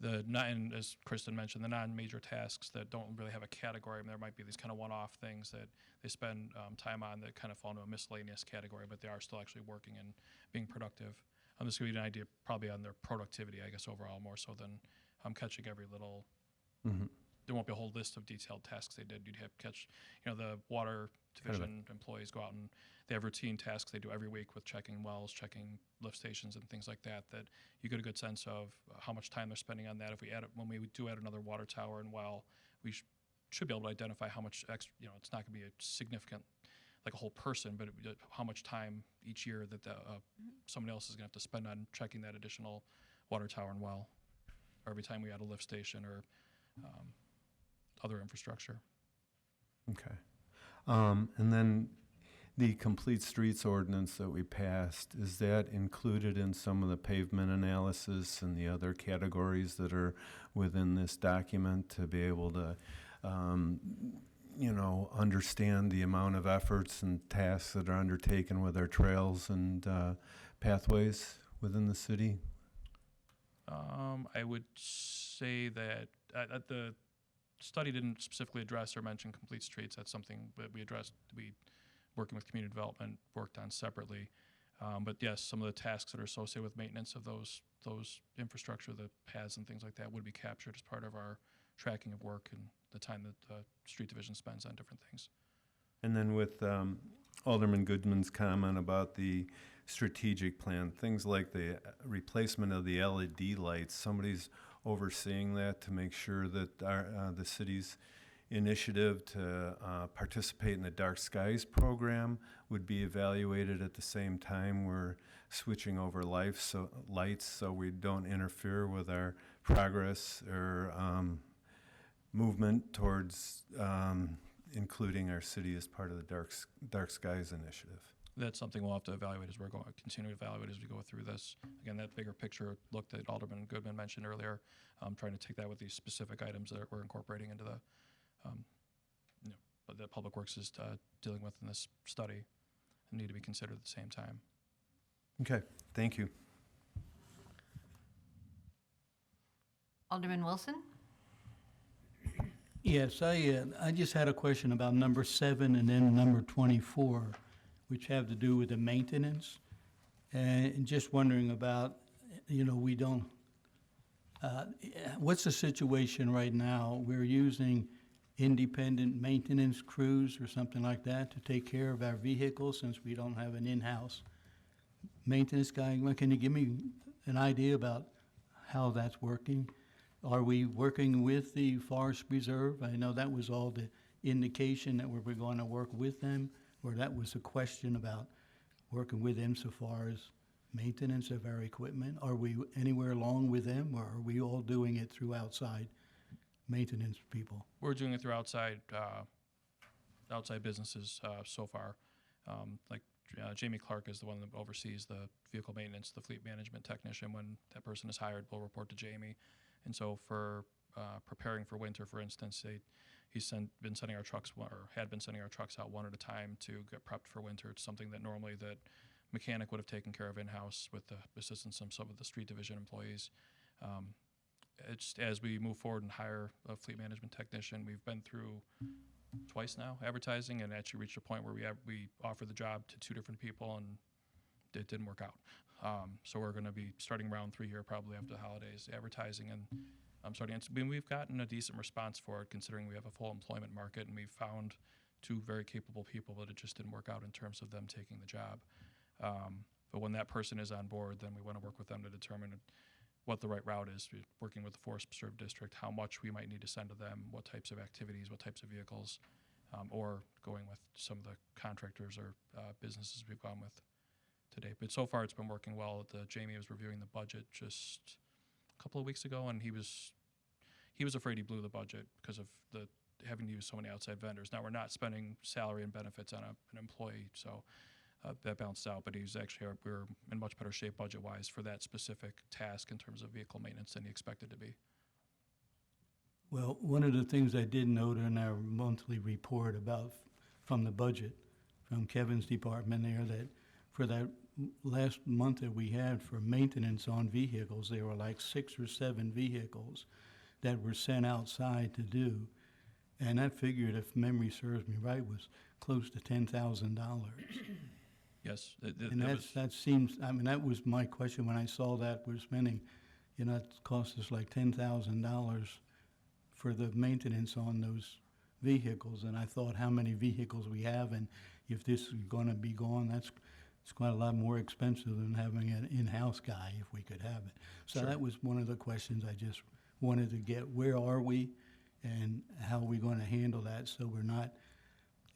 if and as Kristen mentioned, the non-major tasks that don't really have a category, I mean, there might be these kind of one-off things that they spend time on that kind of fall into a miscellaneous category, but they are still actually working and being productive. This would be an idea probably on their productivity, I guess, overall, more so than catching every little. Mm-hmm. There won't be a whole list of detailed tasks they did. You'd have to catch, the water division employees go out and they have routine tasks they do every week with checking wells, checking lift stations and things like that, that you get a good sense of how much time they're spending on that. If we add it, when we do add another water tower and well, we should be able to identify how much extra, it's not gonna be a significant, like a whole person, but how much time each year that someone else is gonna have to spend on checking that additional water tower and well, or every time we add a lift station or other infrastructure. Okay. And then the complete streets ordinance that we passed, is that included in some of the pavement analysis and the other categories that are within this document to be able to, understand the amount of efforts and tasks that are undertaken with our trails and pathways within the city? I would say that the study didn't specifically address or mention complete streets. That's something that we addressed. We, working with community development, worked on separately. But yes, some of the tasks that are associated with maintenance of those infrastructure, the paths and things like that, would be captured as part of our tracking of work and the time that the street division spends on different things. And then with Alderman Goodman's comment about the strategic plan, things like the replacement of the LED lights, somebody's overseeing that to make sure that the city's initiative to participate in the Dark Skies program would be evaluated at the same time we're switching over lights so we don't interfere with our progress or movement towards including our city as part of the Dark Skies initiative. That's something we'll have to evaluate as we're going to continue to evaluate as we go through this. Again, that bigger picture look that Alderman Goodman mentioned earlier, trying to take that with these specific items that we're incorporating into the, that Public Works is dealing with in this study and need to be considered at the same time. Okay, thank you. Alderman Wilson? Yes, I just had a question about number 7 and then number 24, which have to do with the maintenance. And just wondering about, we don't, what's the situation right now? We're using independent maintenance crews or something like that to take care of our vehicles since we don't have an in-house maintenance guy. Can you give me an idea about how that's working? Are we working with the Forest Reserve? I know that was all the indication that we were going to work with them, or that was a question about working with them so far as maintenance of our equipment. Are we anywhere along with them, or are we all doing it through outside maintenance people? We're doing it through outside businesses so far. Jamie Clark is the one that oversees the vehicle maintenance, the fleet management technician. When that person is hired, we'll report to Jamie. And so for preparing for winter, for instance, he's been sending our trucks, or had been sending our trucks out one at a time to get prepped for winter. It's something that normally that mechanic would have taken care of in-house with the assistance of some of the street division employees. It's as we move forward and hire a fleet management technician, we've been through twice now advertising, and actually reached a point where we offered the job to 2 different people, and it didn't work out. So we're going to be starting round 3 here probably after the holidays, advertising, and we've gotten a decent response for it, considering we have a full employment market, and we've found 2 very capable people, but it just didn't work out in terms of them taking the job. But when that person is on board, then we want to work with them to determine what the right route is, working with the Forest Preserve District, how much we might need to send to them, what types of activities, what types of vehicles, or going with some of the contractors or businesses we've gone with today. But so far, it's been working well. Jamie was reviewing the budget just a couple of weeks ago, and he was afraid he blew the budget because of having to use so many outside vendors. Now, we're not spending salary and benefits on an employee, so that balanced out, but we're in much better shape budget-wise for that specific task in terms of vehicle maintenance than he expected to be. Well, one of the things I did note in our monthly report from the budget, from Kevin's department there, that for that last month that we had for maintenance on vehicles, there were like 6 or 7 vehicles that were sent outside to do. And that figured, if memory serves me right, was close to $10,000. Yes. And that seems, I mean, that was my question when I saw that we're spending, it cost us like $10,000 for the maintenance on those vehicles. And I thought how many vehicles we have, and if this is going to be gone, it's quite a lot more expensive than having an in-house guy if we could have it. So Sure. That was one of the questions I just wanted to get. Where are we, and how are we going to handle that so we're not,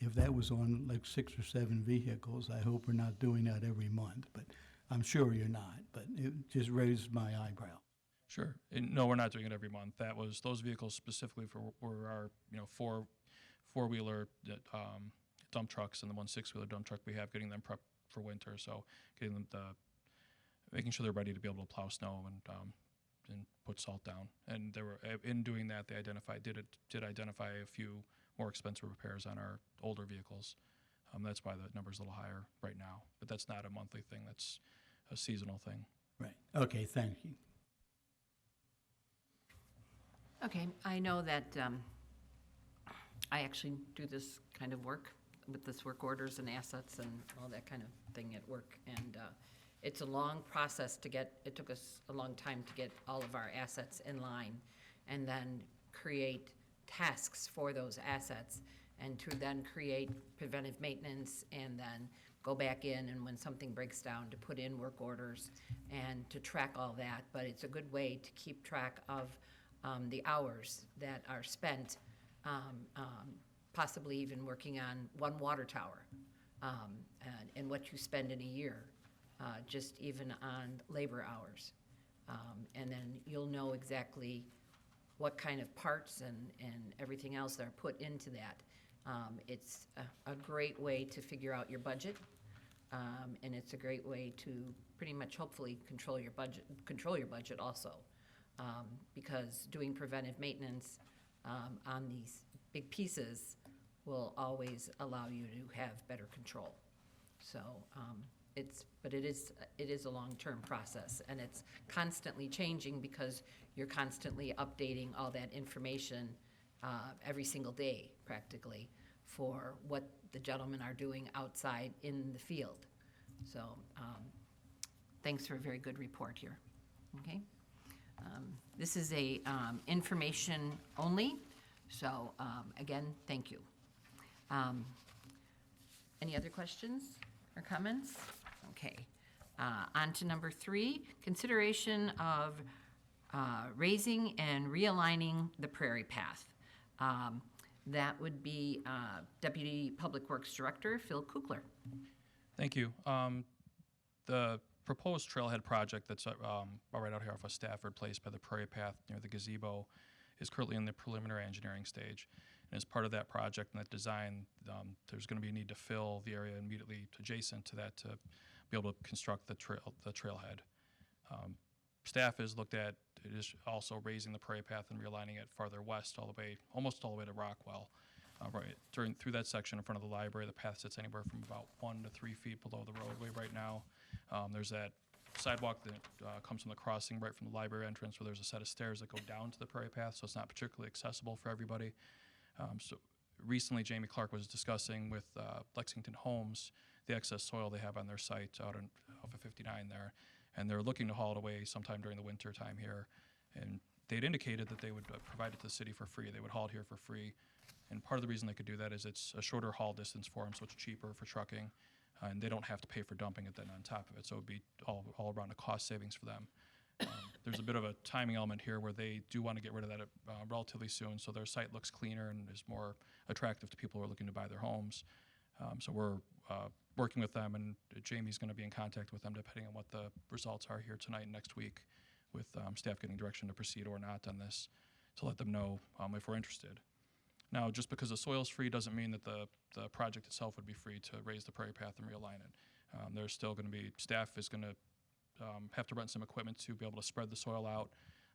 if that was on like 6 or 7 vehicles, I hope we're not doing that every month, but I'm sure you're not, but it just raised my eyebrow. Sure. And no, we're not doing it every month. Those vehicles specifically were our, 4-wheeler dump trucks and the 1 6-wheeler dump truck we have, getting them prepped for winter. So getting them making sure they're ready to be able to plow snow and put salt down. And they were, in doing that, they did identify a few more expensive repairs on our older vehicles. That's why the number's a little higher right now. But that's not a monthly thing. That's a seasonal thing. Right. Okay, thank you. Okay, I know that I actually do this kind of work with this work orders and assets and all that kind of thing at work. And it's a long process it took us a long time to get all of our assets in line and then create tasks for those assets and to then create preventive maintenance and then go back in and when something breaks down to put in work orders and to track all that. But it's a good way to keep track of the hours that are spent possibly even working on one water tower and what you spend in a year, just even on labor hours. And then you'll know exactly what kind of parts and everything else that are put into that. It's a great way to figure out your budget, and it's a great way to pretty much hopefully control your budget also, because doing preventive maintenance on these big pieces will always allow you to have better control. So but it is a long-term process, and it's constantly changing because you're constantly updating all that information every single day, practically, for what the gentlemen are doing outside in the field. So thanks for a very good report here. Okay. This is a information only, so again, thank you. Any other questions or comments? Okay. On to number 3, consideration of raising and realigning the prairie path. That would be Deputy Public Works Director Phil Kukler. Thank you. The proposed trailhead project that's right out here off of Stafford Place by the Prairie Path near the gazebo is currently in the preliminary engineering stage. And as part of that project and that design, there's going to be a need to fill the area immediately adjacent to that to be able to construct the trailhead. Staff has looked at it is also raising the Prairie Path and realigning it farther west almost all the way to Rockwell. Through that section in front of the library, the path sits anywhere from about 1 to 3 feet below the roadway right now. There's that sidewalk that comes from the crossing right from the library entrance, where there's a set of stairs that go down to the Prairie Path, so it's not particularly accessible for everybody. So recently, Jamie Clark was discussing with Lexington Homes the excess soil they have on their site off of 59 there, and they're looking to haul it away sometime during the winter time here. And they'd indicated that they would provide it to the city for free. They would haul it here for free. And part of the reason they could do that is it's a shorter haul distance for them, so it's cheaper for trucking, and they don't have to pay for dumping it then on top of it. So it would be all around a cost savings for them. There's a bit of a timing element here where they do want to get rid of that relatively soon, so their site looks cleaner and is more attractive to people who are looking to buy their homes. So we're working with them, and Jamie's going to be in contact with them depending on what the results are here tonight and next week, with staff getting direction to proceed or not on this, to let them know if we're interested. Now, just because the soil's free doesn't mean that the project itself would be free to raise the Prairie Path and realign it. There's still going to be, staff is going to have to rent some equipment to be able to spread the soil out.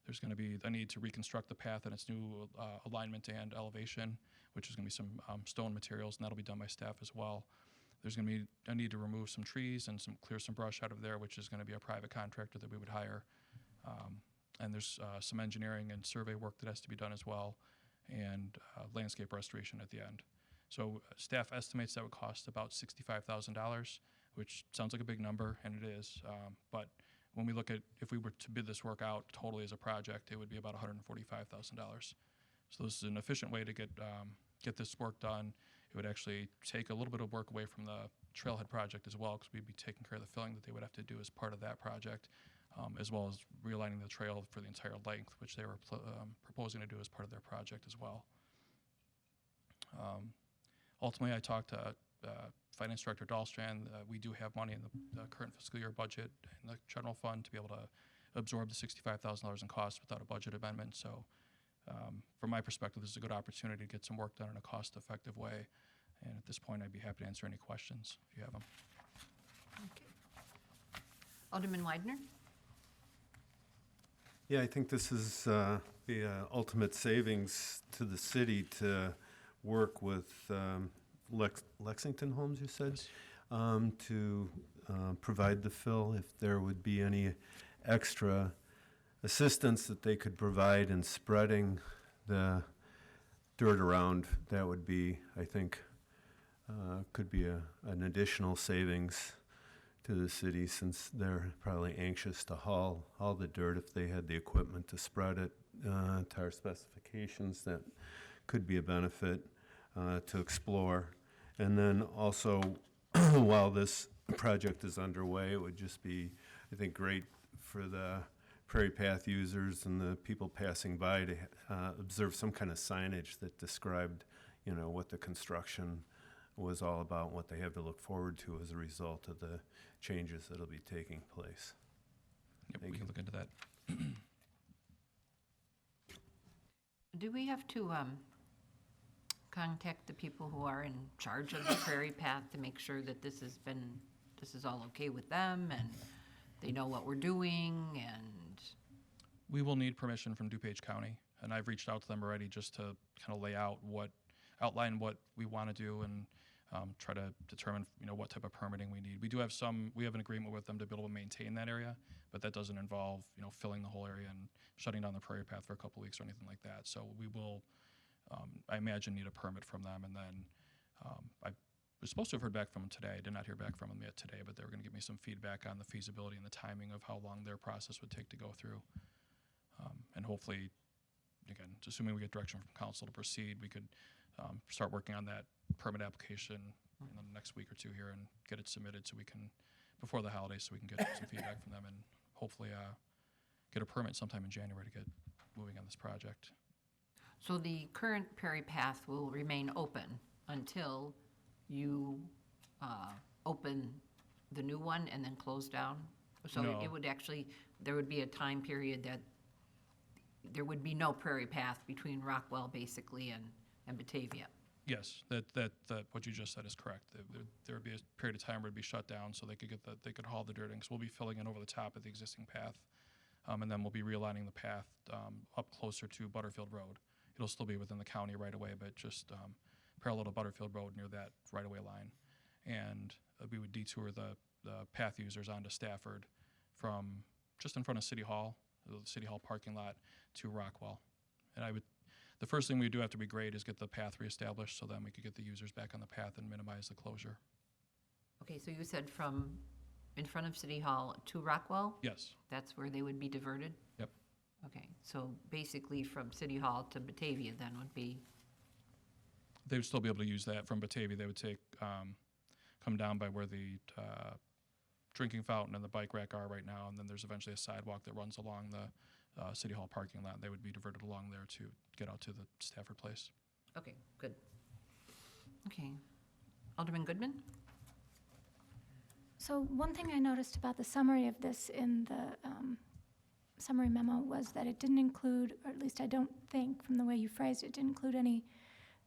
There's going to be a need to reconstruct the path and its new alignment and elevation, which is going to be some stone materials, and that'll be done by staff as well. There's going to be a need to remove some trees and clear some brush out of there, which is going to be a private contractor that we would hire. And there's some engineering and survey work that has to be done as well, and landscape restoration at the end. So staff estimates that would cost about $65,000, which sounds like a big number, and it is. But when we look at, if we were to bid this work out totally as a project, it would be about $145,000. So this is an efficient way to get this work done. It would actually take a little bit of work away from the trailhead project as well, because we'd be taking care of the filling that they would have to do as part of that project, as well as realigning the trail for the entire length, which they were proposing to do as part of their project as well. Ultimately, I talked to Finance Director Dahlstrand. We do have money in the current fiscal year budget in the general fund to be able to absorb the $65,000 in costs without a budget amendment. So from my perspective, this is a good opportunity to get some work done in a cost-effective way. And at this point, I'd be happy to answer any questions if you have them. Okay. Alderman Widener? Yeah, I think this is the ultimate savings to the city to work with Lexington Homes, you said, to provide the fill. If there would be any extra assistance that they could provide in spreading the dirt around, that would be, I think, could be an additional savings to the city, since they're probably anxious to haul the dirt. If they had the equipment to spread it to our specifications, that could be a benefit to explore. And then also, while this project is underway, it would just be, I think, great for the Prairie Path users and the people passing by to observe some kind of signage that described, what the construction was all about, what they have to look forward to as a result of the changes that'll be taking place. Yep, we can look into that. Do we have to contact the people who are in charge of the Prairie Path to make sure that this is all okay with them and they know what we're doing? And We will need permission from DuPage County, and I've reached out to them already just to kind of outline what we want to do and try to determine, what type of permitting we need. We have an agreement with them to be able to maintain that area, but that doesn't involve, filling the whole area and shutting down the Prairie Path for a couple weeks or anything like that. So we will, I imagine, need a permit from them, and then I was supposed to have heard back from them today. I did not hear back from them yet today, but they were going to give me some feedback on the feasibility and the timing of how long their process would take to go through. And hopefully, again, assuming we get direction from council to proceed, we could start working on that permit application in the next week or two here and get it submitted so we can, before the holidays, so we can get some feedback from them and hopefully get a permit sometime in January to get moving on this project. So the current Perry Path will remain open until you open the new one and then close down? So No. it would actually, there would be a time period that there would be no Prairie Path between Rockwell basically and Batavia? Yes, that what you just said is correct. There would be a period of time where it'd be shut down so they could haul the dirt in, 'cause we'll be filling in over the top of the existing path. And then we'll be realigning the path up closer to Butterfield Road. It'll still be within the county right away, but just parallel to Butterfield Road near that right-of-way line. And we would detour the path users onto Stafford from just in front of City Hall, the City Hall parking lot, to Rockwell. And the first thing we do after we grade is get the path reestablished, so then we could get the users back on the path and minimize the closure. Okay, so you said from in front of City Hall to Rockwell? Yes, That's where they would be diverted? yep. Okay, so basically from City Hall to Batavia then would be, They would still be able to use that from Batavia. They would come down by where the drinking fountain and the bike rack are right now, and then there's eventually a sidewalk that runs along the City Hall parking lot. They would be diverted along there to get out to the Stafford Place. okay, good. Okay. Alderman Goodman? So one thing I noticed about the summary of this in the summary memo was that it didn't include, or at least I don't think from the way you phrased it, didn't include any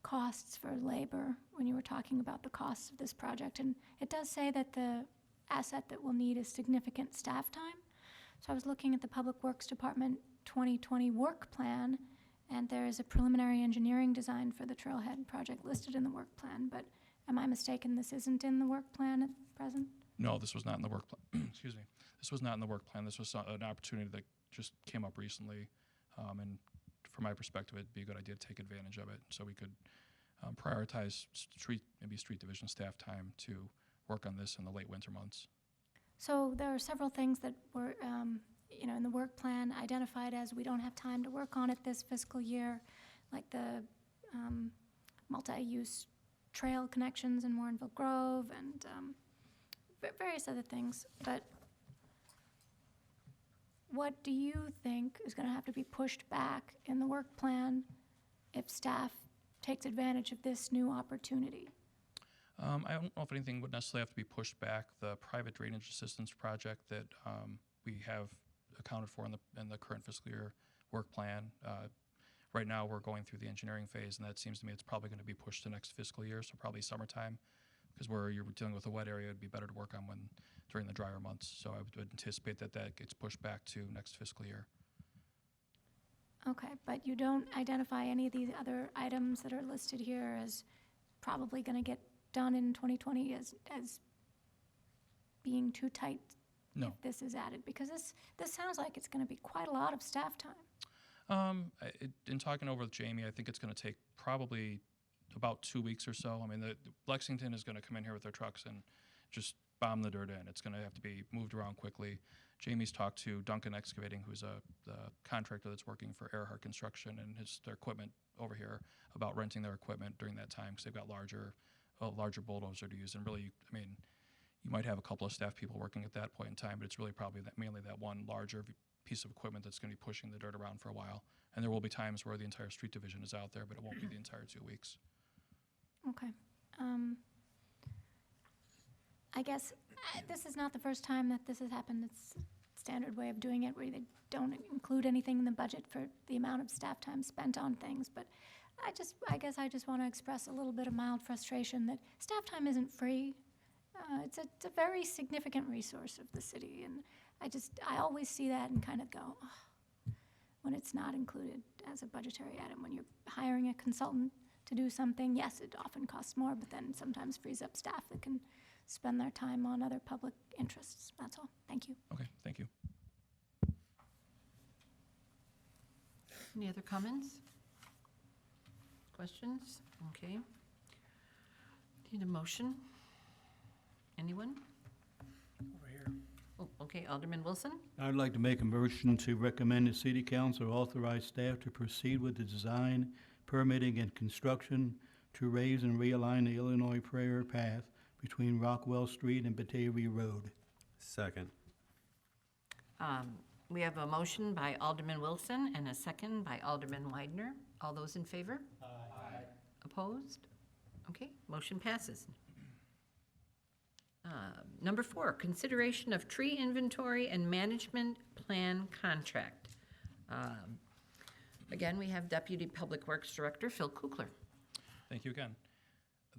costs for labor when you were talking about the costs of this project. And it does say that the asset that we'll need is significant staff time. So I was looking at the Public Works Department 2020 work plan, and there is a preliminary engineering design for the Trailhead project listed in the work plan. But am I mistaken, this isn't in the work plan at present? No, this was not in the work plan. Excuse me. This was not in the work plan. This was an opportunity that just came up recently. And from my perspective, it'd be a good idea to take advantage of it so we could prioritize maybe street division staff time to work on this in the late winter months. So there are several things that were, in the work plan identified as we don't have time to work on it this fiscal year, like the multi-use trail connections in Warrenville Grove and various other things. But what do you think is going to have to be pushed back in the work plan if staff takes advantage of this new opportunity? I don't know if anything would necessarily have to be pushed back. The private drainage assistance project that we have accounted for in the current fiscal year work plan. Right now, we're going through the engineering phase, and that seems to me it's probably going to be pushed to next fiscal year, so probably summertime, because where you're dealing with a wet area, it'd be better to work on during the drier months. So I would anticipate that gets pushed back to next fiscal year. Okay, but you don't identify any of these other items that are listed here as probably going to get done in 2020 as being too tight? No. If this is added, because this sounds like it's going to be quite a lot of staff time. In talking over with Jamie, I think it's going to take probably about 2 weeks or so. I mean, Lexington is going to come in here with their trucks and just bomb the dirt in. It's going to have to be moved around quickly. Jamie's talked to Duncan Excavating, who's the contractor that's working for Earhart Construction and their equipment over here, about renting their equipment during that time because they've got a larger bulldozer to use. And really, I mean, you might have a couple of staff people working at that point in time, but it's really probably mainly that one larger piece of equipment that's going to be pushing the dirt around for a while. And there will be times where the entire street division is out there, but it won't be the entire 2 weeks. Okay. I guess this is not the first time that this has happened. It's a standard way of doing it where they don't include anything in the budget for the amount of staff time spent on things. But I guess I just want to express a little bit of mild frustration that staff time isn't free. It's a very significant resource of the city, and I always see that and kind of go, oh, when it's not included as a budgetary item. When you're hiring a consultant to do something, yes, it often costs more, but then sometimes frees up staff that can spend their time on other public interests. That's all. Thank you. Okay, thank you. Any other comments? Questions? Okay. Need a motion? Anyone? Over here. Oh, okay, Alderman Wilson? I'd like to make a motion to recommend the city council authorize staff to proceed with the design, permitting, and construction to raise and realign the Illinois Prairie Path between Rockwell Street and Batavia Road. Second. We have a motion by Alderman Wilson and a second by Alderman Widener. All those in favor? Aye. Opposed? Okay, motion passes. Number 4, consideration of tree inventory and management plan contract. Again, we have Deputy Public Works Director Phil Kukler. Thank you again.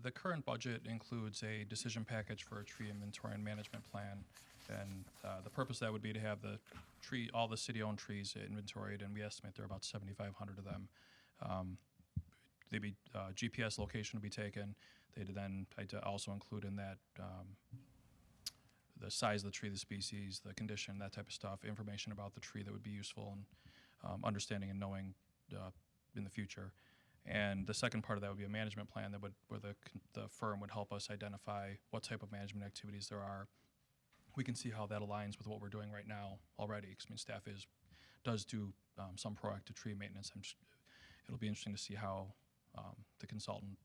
The current budget includes a decision package for a tree inventory and management plan. And the purpose of that would be to have all the city-owned trees inventoried, and we estimate there are about 7,500 of them. GPS location would be taken. They'd then also include in that the size of the tree, the species, the condition, that type of stuff, information about the tree that would be useful in understanding and knowing in the future. And the second part of that would be a management plan where the firm would help us identify what type of management activities there are. We can see how that aligns with what we're doing right now already, because staff does do some proactive tree maintenance. It'll be interesting to see how the consultant,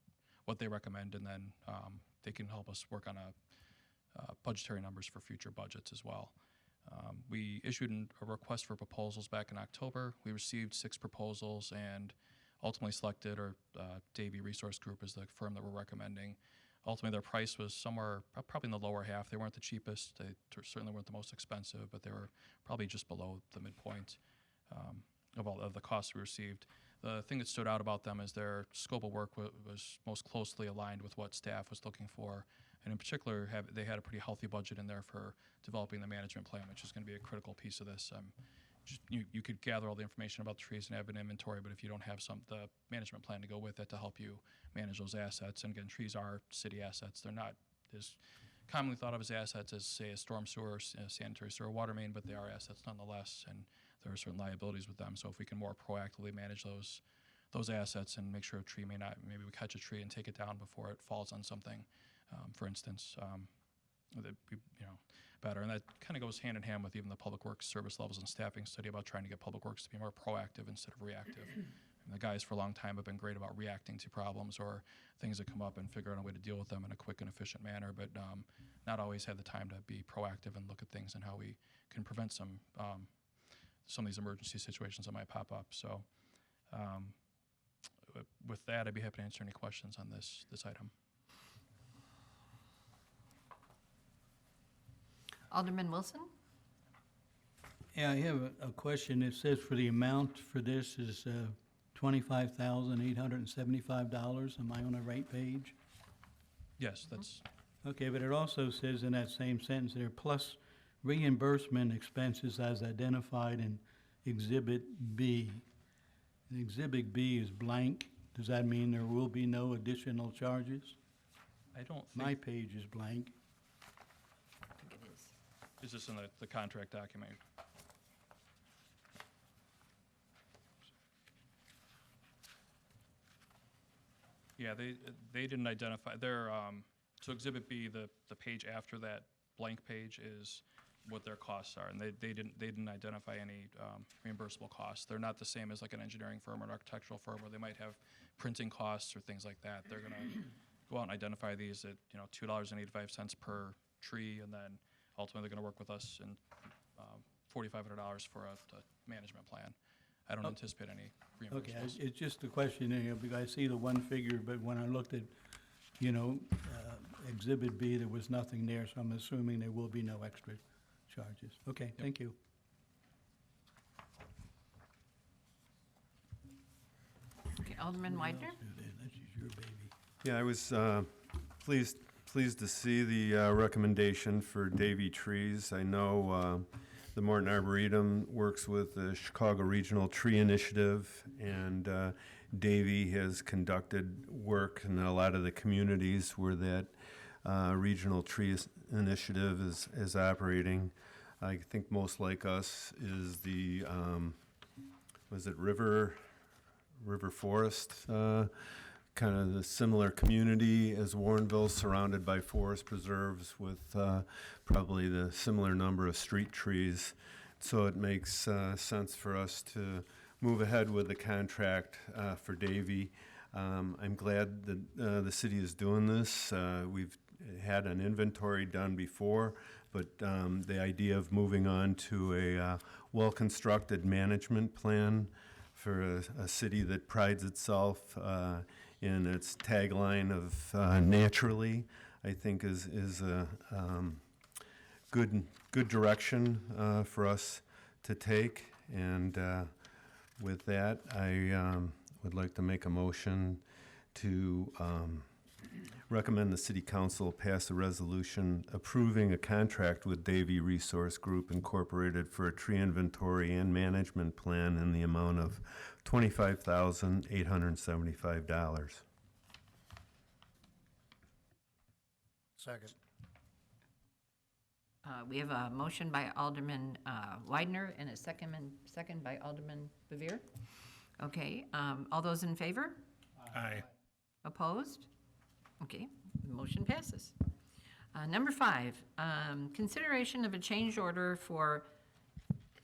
what they recommend, and then they can help us work on budgetary numbers for future budgets as well. We issued a request for proposals back in October. We received 6 proposals and ultimately selected, or Davy Resource Group is the firm that we're recommending. Ultimately, their price was somewhere probably in the lower half. They weren't the cheapest. They certainly weren't the most expensive, but they were probably just below the midpoint of the costs we received. The thing that stood out about them is their scope of work was most closely aligned with what staff was looking for. And in particular, they had a pretty healthy budget in there for developing the management plan, which is going to be a critical piece of this. You could gather all the information about the trees and have an inventory, but if you don't have the management plan to go with it to help you manage those assets, and again, trees are city assets. They're not as commonly thought of as assets as, say, a storm sewer, a sanitary sewer, water main, but they are assets nonetheless, and there are certain liabilities with them. So if we can more proactively manage those assets and make sure maybe we catch a tree and take it down before it falls on something, for instance, that we, better. And that kind of goes hand in hand with even the public works service levels and staffing study about trying to get public works to be more proactive instead of reactive. And the guys for a long time have been great about reacting to problems or things that come up and figure out a way to deal with them in a quick and efficient manner, but not always had the time to be proactive and look at things and how we can prevent some of these emergency situations that might pop up. So with that, I'd be happy to answer any questions on this item. Alderman Wilson? Yeah, I have a question. It says for the amount for this is $25,875. Am I on the right page? Yes, that's Okay, but it also says in that same sentence there, plus reimbursement expenses as identified in Exhibit B. And Exhibit B is blank. Does that mean there will be no additional charges? I don't My think, page is blank. I think it is. is this in the contract document? Yeah, they didn't identify, so Exhibit B, the page after that blank page is what their costs are, and they didn't identify any reimbursable costs. They're not the same as like an engineering firm or an architectural firm where they might have printing costs or things like that. They're gonna go out and identify these at $2.85 per tree, and then ultimately they're gonna work with us and $4,500 for a management plan. I don't anticipate any Okay, reimbursables. it's just a question, because I see the one figure, but when I looked at, Exhibit B, there was nothing there, so I'm assuming there will be no extra charges. Okay, thank you. Okay, Alderman Widener? That's your baby. Yeah, I was pleased to see the recommendation for Davy Trees. I know the Morton Arboretum works with the Chicago Regional Tree Initiative, and Davy has conducted work in a lot of the communities where that regional tree initiative is operating. I think most like us is the River Forest, kind of the similar community as Warrenville, surrounded by forest preserves with probably the similar number of street trees. So it makes sense for us to move ahead with the contract for Davy. I'm glad that the city is doing this. We've had an inventory done before, but the idea of moving on to a well-constructed management plan for a city that prides itself in its tagline of naturally, I think is a good direction for us to take. And with that, I would like to make a motion to recommend the City Council pass a resolution approving a contract with Davy Resource Group Incorporated for a tree inventory and management plan in the amount of $25,875. Second. We have a motion by Alderman Widener and a second by Alderman Bevere. Okay, all those in favor? Aye. Opposed? Okay, the motion passes. Number 5, consideration of a change order for,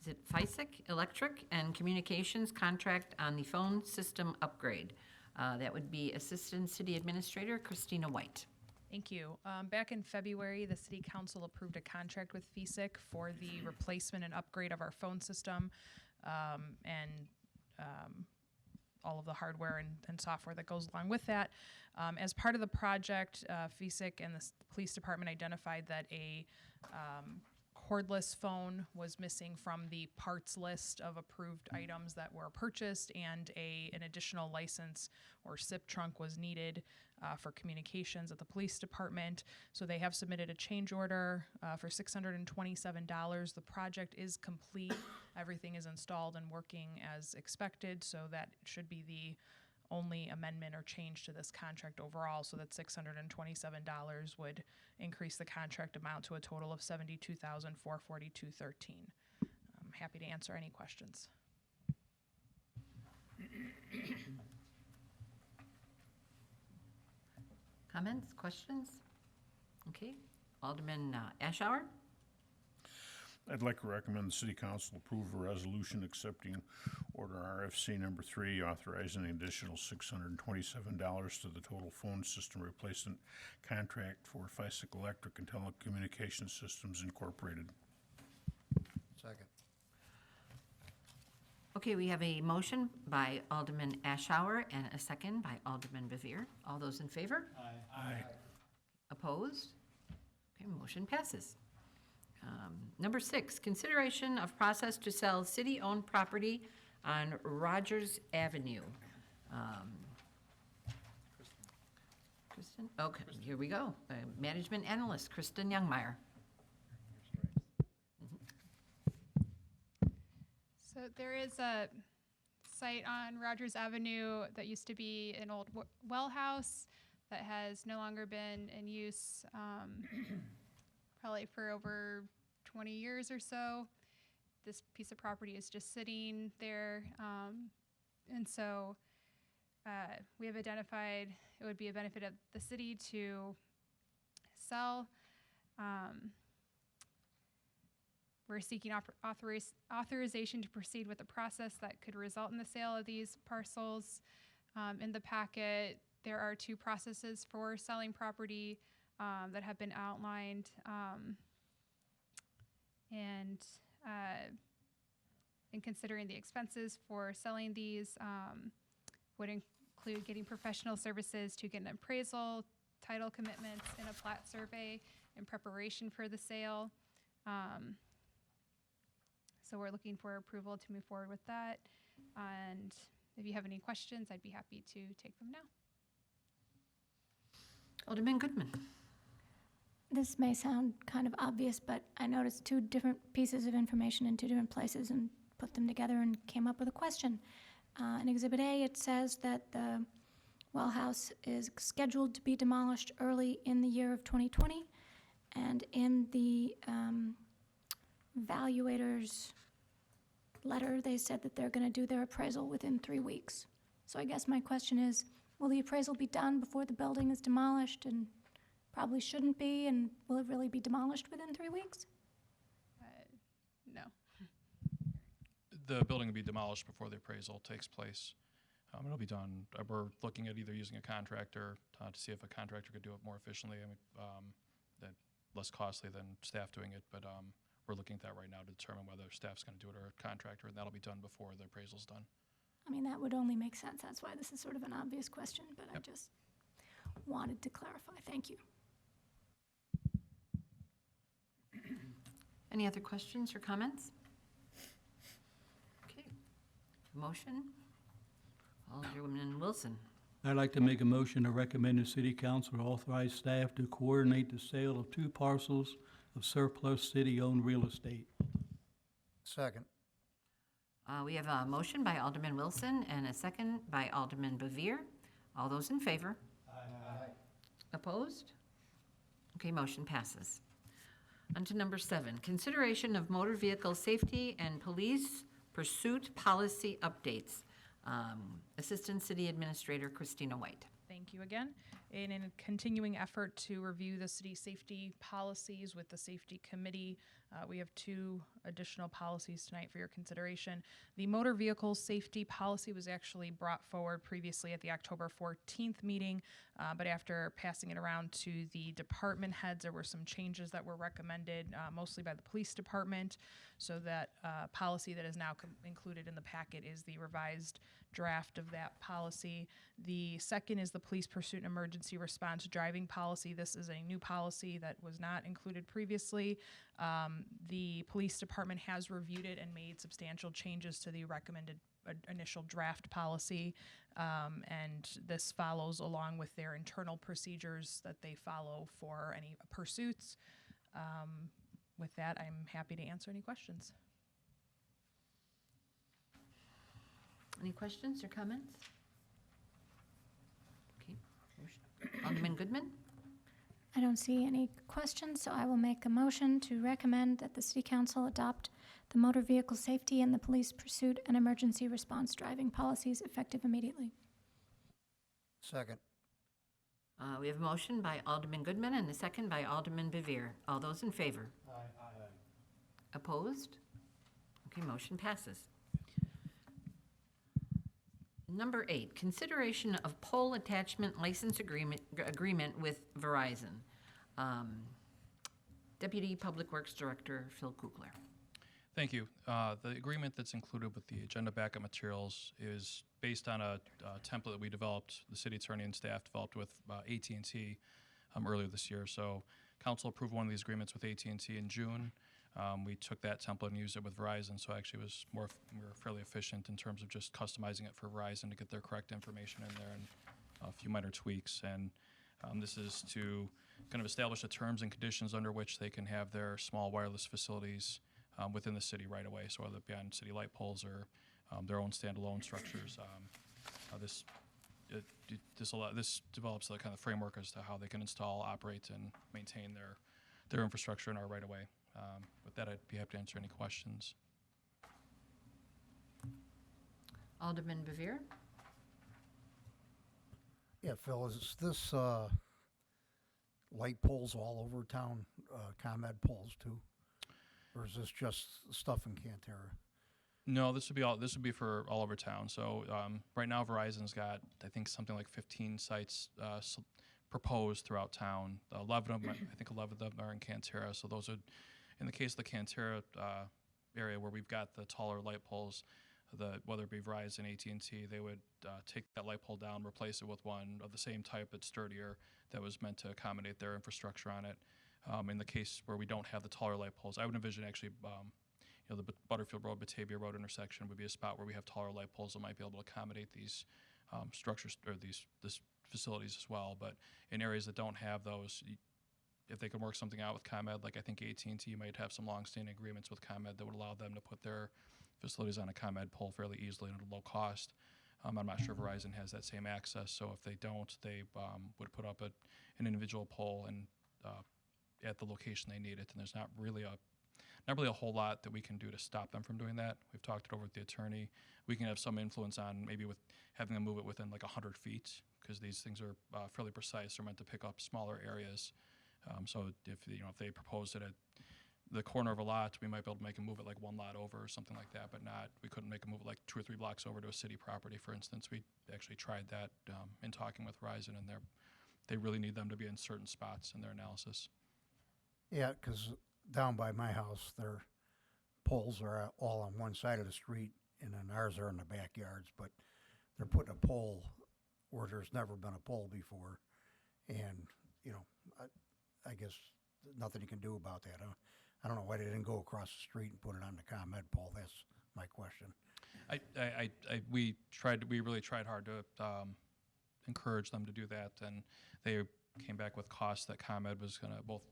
is it FISIC Electric and Communications contract on the phone system upgrade. That would be Assistant City Administrator Christina White. Thank you. Back in February, the City Council approved a contract with FISIC for the replacement and upgrade of our phone system and all of the hardware and software that goes along with that. As part of the project, FISIC and the police department identified that a cordless phone was missing from the parts list of approved items that were purchased, and an additional license or SIP trunk was needed for communications at the police department. So they have submitted a change order for $627. The project is complete. Everything is installed and working as expected, so that should be the only amendment or change to this contract overall. So that $627 would increase the contract amount to a total of $72,442.13. I'm happy to answer any questions. Comments, questions? Okay, Alderman Ashour? I'd like to recommend the City Council approve a resolution accepting Order RFC number 3, authorizing an additional $627 to the total phone system replacement contract for FISIC Electric and Telecommunications Systems Incorporated. Second. Okay, we have a motion by Alderman Ashour and a second by Alderman Bevere. All those in favor? Aye. Opposed? Okay, motion passes. Number 6, consideration of process to sell city-owned property on Rogers Avenue. Kristen? Okay, here we go. Management Analyst, Kristen Youngmeyer. So there is a site on Rogers Avenue that used to be an old well house that has no longer been in use probably for over 20 years or so. This piece of property is just sitting there. And so we have identified it would be a benefit of the city to sell. We're seeking authorization to proceed with the process that could result in the sale of these parcels. In the packet, there are 2 processes for selling property that have been outlined. And in considering the expenses for selling these would include getting professional services to get an appraisal, title commitments, and a plat survey in preparation for the sale. So we're looking for approval to move forward with that. And if you have any questions, I'd be happy to take them now. Alderman Goodman. This may sound kind of obvious, but I noticed 2 different pieces of information in 2 different places and put them together and came up with a question. In Exhibit A, it says that the well house is scheduled to be demolished early in the year of 2020. And in the valuator's letter, they said that they're going to do their appraisal within 3 weeks. So I guess my question is, will the appraisal be done before the building is demolished? And probably shouldn't be, and will it really be demolished within 3 weeks? No. The building will be demolished before the appraisal takes place. It'll be done, we're looking at either using a contractor to see if a contractor could do it more efficiently, that less costly than staff doing it, but we're looking at that right now to determine whether staff's going to do it or a contractor, and that'll be done before the appraisal's done. I mean, that would only make sense. That's why this is sort of an obvious question, but I just wanted to clarify. Thank you. Any other questions or comments? Okay. Motion? Alderman Wilson. I'd like to make a motion to recommend the city council authorize staff to coordinate the sale of 2 parcels of surplus city-owned real estate. Second. We have a motion by Alderman Wilson and a second by Alderman Bevere. All those in favor? Aye. Opposed? Okay, motion passes. On to number 7, consideration of motor vehicle safety and police pursuit policy updates. Assistant City Administrator Christina White. Thank you again. In a continuing effort to review the city safety policies with the safety committee, we have 2 additional policies tonight for your consideration. The motor vehicle safety policy was actually brought forward previously at the October 14th meeting, but after passing it around to the department heads, there were some changes that were recommended, mostly by the police department. So that policy that is now included in the packet is the revised draft of that policy. The second is the police pursuit and emergency response driving policy. This is a new policy that was not included previously. The police department has reviewed it and made substantial changes to the recommended initial draft policy, and this follows along with their internal procedures that they follow for any pursuits. With that, I'm happy to answer any questions. Any questions or comments? Okay. Motion. Alderman Goodman? I don't see any questions, so I will make a motion to recommend that the city council adopt the motor vehicle safety and the police pursuit and emergency response driving policies effective immediately. Second. We have a motion by Alderman Goodman and a second by Alderman Bevere. All those in favor? Aye. Opposed? Okay, motion passes. Number 8, consideration of pole attachment license agreement with Verizon. Deputy Public Works Director Phil Kugler. Thank you. The agreement that's included with the agenda backup materials is based on a template that we developed, the city attorney and staff developed with AT&T earlier this year. So council approved one of these agreements with AT&T in June. We took that template and used it with Verizon, so actually it was we were fairly efficient in terms of just customizing it for Verizon to get their correct information in there and a few minor tweaks. And this is to kind of establish the terms and conditions under which they can have their small wireless facilities within the city right away, so whether it be on city light poles or their own standalone structures. This develops the kind of framework as to how they can install, operate, and maintain their infrastructure in our right of way. With that, I'd be happy to answer any questions. Alderman Bevere? Yeah, Phil, is this light poles all over town, ComEd poles too? Or is this just stuff in Cantera? No, this would be for all over town. So right now, Verizon's got, I think, something like 15 sites proposed throughout town. 11 of them, I think 11 of them are in Cantera. So those are, in the case of the Cantera area where we've got the taller light poles, whether it be Verizon, AT&T, they would take that light pole down, replace it with one of the same type but sturdier that was meant to accommodate their infrastructure on it. In the case where we don't have the taller light poles, I would envision actually, the Butterfield Road, Batavia Road intersection would be a spot where we have taller light poles that might be able to accommodate these structures or these facilities as well. But in areas that don't have those, if they could work something out with ComEd, like I think AT&T might have some long-standing agreements with ComEd that would allow them to put their facilities on a ComEd pole fairly easily and at a low cost. I'm not sure Verizon has that same access, so if they don't, they would put up an individual pole and at the location they need it. And there's not really a whole lot that we can do to stop them from doing that. We've talked it over with the attorney. We can have some influence on maybe with having them move it within like 100 feet because these things are fairly precise. They're meant to pick up smaller areas. So if they proposed it at the corner of a lot, we might be able to make a move it like one lot over or something like that, but not, we couldn't make a move it like 2 or 3 blocks over to a city property, for instance. We actually tried that in talking with Verizon, and they really need them to be in certain spots in their analysis. Yeah, because down by my house, their poles are all on one side of the street, and then ours are in the backyards, but they're putting a pole where there's never been a pole before. And, you know, I guess nothing you can do about that. I don't know why they didn't go across the street and put it on the ComEd pole. That's my question. We really tried hard to encourage them to do that, and they came back with costs that ComEd was going to both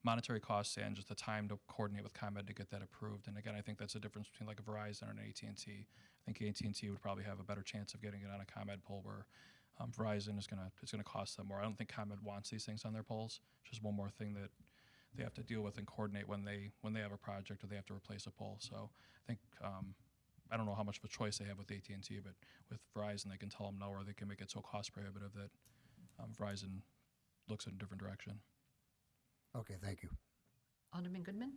monetary costs and just the time to coordinate with ComEd to get that approved. And again, I think that's a difference between like a Verizon and an AT&T. I think AT&T would probably have a better chance of getting it on a ComEd pole, where Verizon is it's gonna cost them more. I don't think ComEd wants these things on their poles. It's just one more thing that they have to deal with and coordinate when they have a project or they have to replace a pole. So I think I don't know how much of a choice they have with AT&T, but with Verizon, they can tell them no, or they can make it so cost prohibitive that Verizon looks in a different direction. Okay, thank you. Alderman Goodman?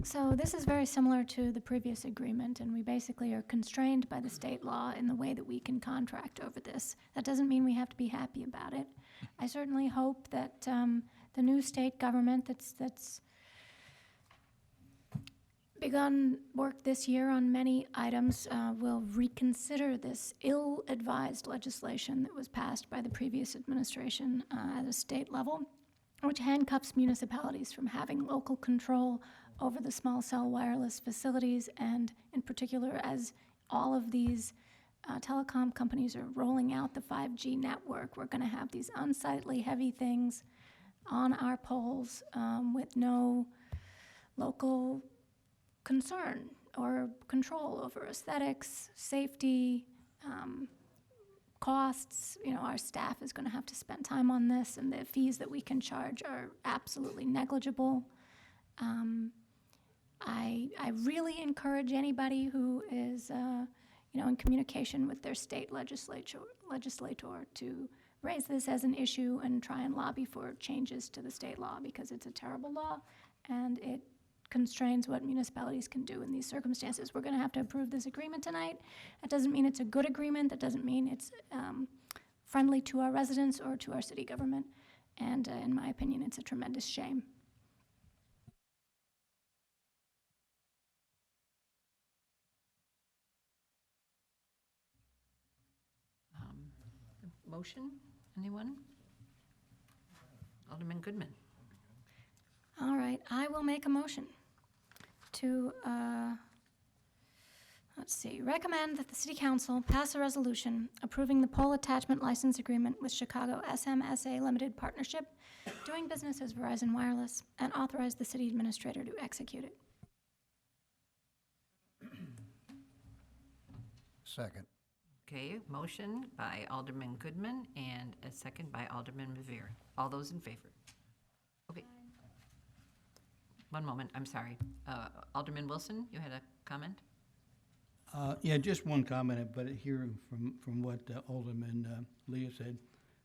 So this is very similar to the previous agreement, and we basically are constrained by the state law in the way that we can contract over this. That doesn't mean we have to be happy about it. I certainly hope that the new state government that's begun work this year on many items will reconsider this ill-advised legislation that was passed by the previous administration at a state level, which handcuffs municipalities from having local control over the small cell wireless facilities. And in particular, as all of these telecom companies are rolling out the 5G network, we're going to have these unsightly heavy things on our poles with no local concern or control over aesthetics, safety, costs. You know, our staff is going to have to spend time on this, and the fees that we can charge are absolutely negligible. I really encourage anybody who is, in communication with their state legislator to raise this as an issue and try and lobby for changes to the state law, because it's a terrible law and it constrains what municipalities can do in these circumstances. We're going to have to approve this agreement tonight. That doesn't mean it's a good agreement. That doesn't mean it's friendly to our residents or to our city government. And in my opinion, it's a tremendous shame. Motion? Anyone? Alderman Goodman. All right, I will make a motion to, recommend that the City Council pass a resolution approving the pole attachment license agreement with Chicago SMSA Limited Partnership, doing business as Verizon Wireless, and authorize the city administrator to execute it. Second. Okay, motion by Alderman Goodman and a second by Alderman Revere. All those in favor? Okay. One moment, I'm sorry. Alderman Wilson, you had a comment? Yeah, just one comment, but hearing from what Alderman Leah said,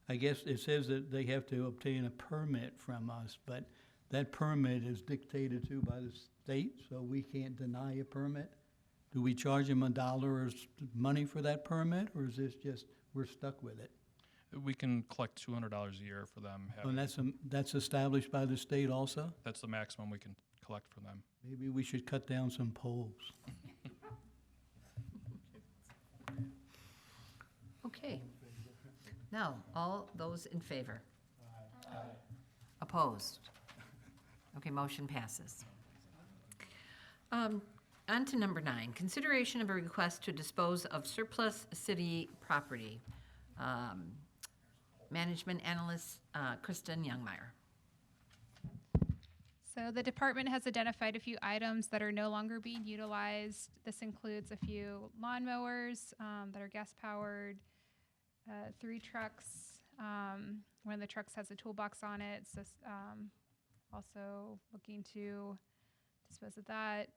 I guess it says that they have to obtain a permit from us, but that permit is dictated to by the state, so we can't deny a permit. Do we charge them $1 or money for that permit, or is this just we're stuck with it? We can collect $200 a year for them. And that's established by the state also? That's the maximum we can collect from them. Maybe we should cut down some poles. Okay. Now, all those in favor? Opposed? Okay, motion passes. On to number 9, consideration of a request to dispose of surplus city property. Management Analyst Kristen Youngmeyer. So the department has identified a few items that are no longer being utilized. This includes a few lawnmowers that are gas-powered, 3 trucks. One of the trucks has a toolbox on it. So also looking to dispose of that.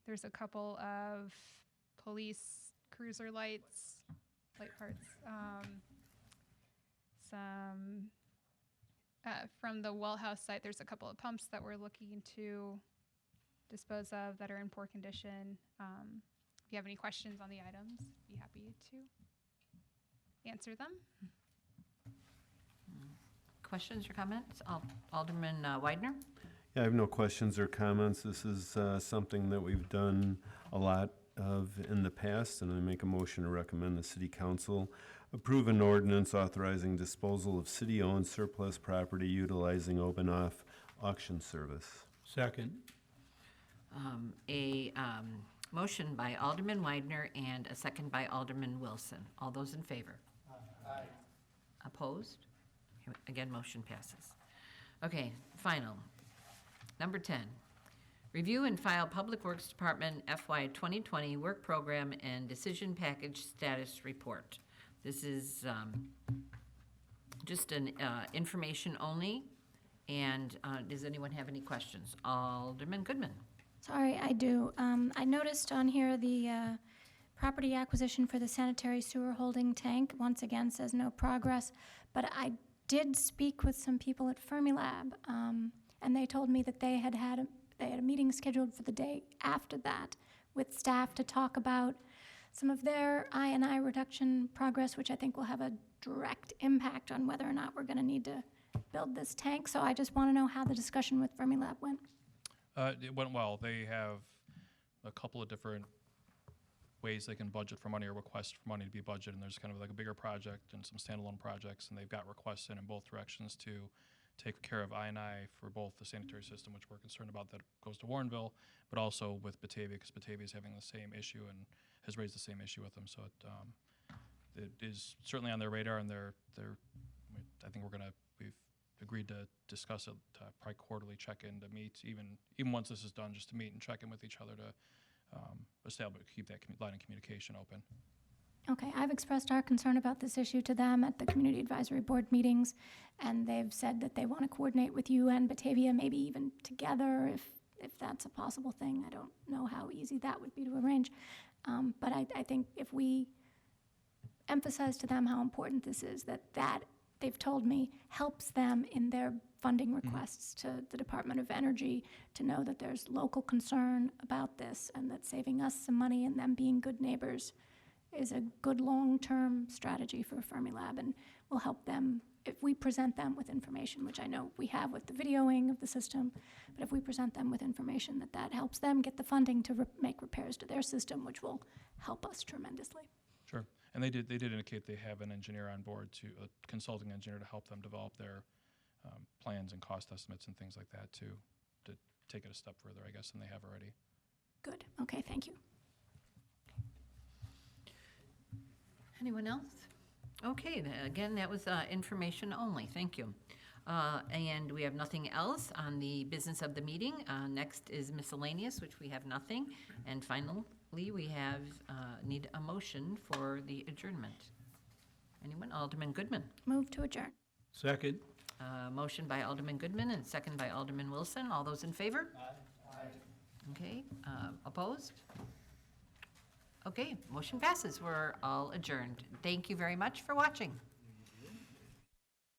There's a couple of police cruiser light parts, some From the well house site, there's a couple of pumps that we're looking to dispose of that are in poor condition. If you have any questions on the items, be happy to answer them. Questions or comments? Alderman Widener? Yeah, I have no questions or comments. This is something that we've done a lot of in the past, and I make a motion to recommend the city council approve an ordinance authorizing disposal of city-owned surplus property utilizing open-off auction service. Second. A motion by Alderman Widener and a second by Alderman Wilson. All those in favor? Aye. Opposed? Again, motion passes. Okay, final. Number 10, review and file Public Works Department FY 2020 Work Program and Decision Package Status Report. This is just an information only, and does anyone have any questions? Alderman Goodman. Sorry, I do. I noticed on here the property acquisition for the sanitary sewer holding tank, once again, says no progress, but I did speak with some people at Fermilab, and they told me that they had a meeting scheduled for the day after that with staff to talk about some of their I&I reduction progress, which I think will have a direct impact on whether or not we're going to need to build this tank. So I just want to know how the discussion with Fermilab went. It went well. They have a couple of different ways they can budget for money or request for money to be budgeted, and there's kind of like a bigger project and some standalone projects, and they've got requests in both directions to take care of I&I for both the sanitary system, which we're concerned about that goes to Warrenville, but also with Batavia, because Batavia is having the same issue and has raised the same issue with them. So it is certainly on their radar, and I think we've agreed to discuss it, probably quarterly check-in to meet, even once this is done, just to meet and check in with each other to keep that line of communication open. Okay, I've expressed our concern about this issue to them at the Community Advisory Board meetings, and they've said that they want to coordinate with you and Batavia, maybe even together if that's a possible thing. I don't know how easy that would be to arrange. But I think if we emphasize to them how important this is, that they've told me helps them in their funding requests to the Department of Energy to know that there's local concern about this and that saving us some money and them being good neighbors is a good long-term strategy for Fermilab, and will help them if we present them with information, which I know we have with the videoing of the system, but if we present them with information that helps them get the funding to make repairs to their system, which will help us tremendously. Sure, and they did indicate they have an engineer on board, a consulting engineer to help them develop their plans and cost estimates and things like that to take it a step further, I guess, than they have already. Good, okay, thank you. Anyone else? Okay, again, that was information only. Thank you. And we have nothing else on the business of the meeting. Next is miscellaneous, which we have nothing. And finally, we need a motion for the adjournment. Anyone? Alderman Goodman. Move to adjourn. Second. Motion by Alderman Goodman and second by Alderman Wilson. All those in favor? Aye. Okay, opposed? Okay, motion passes. We're all adjourned. Thank you very much for watching.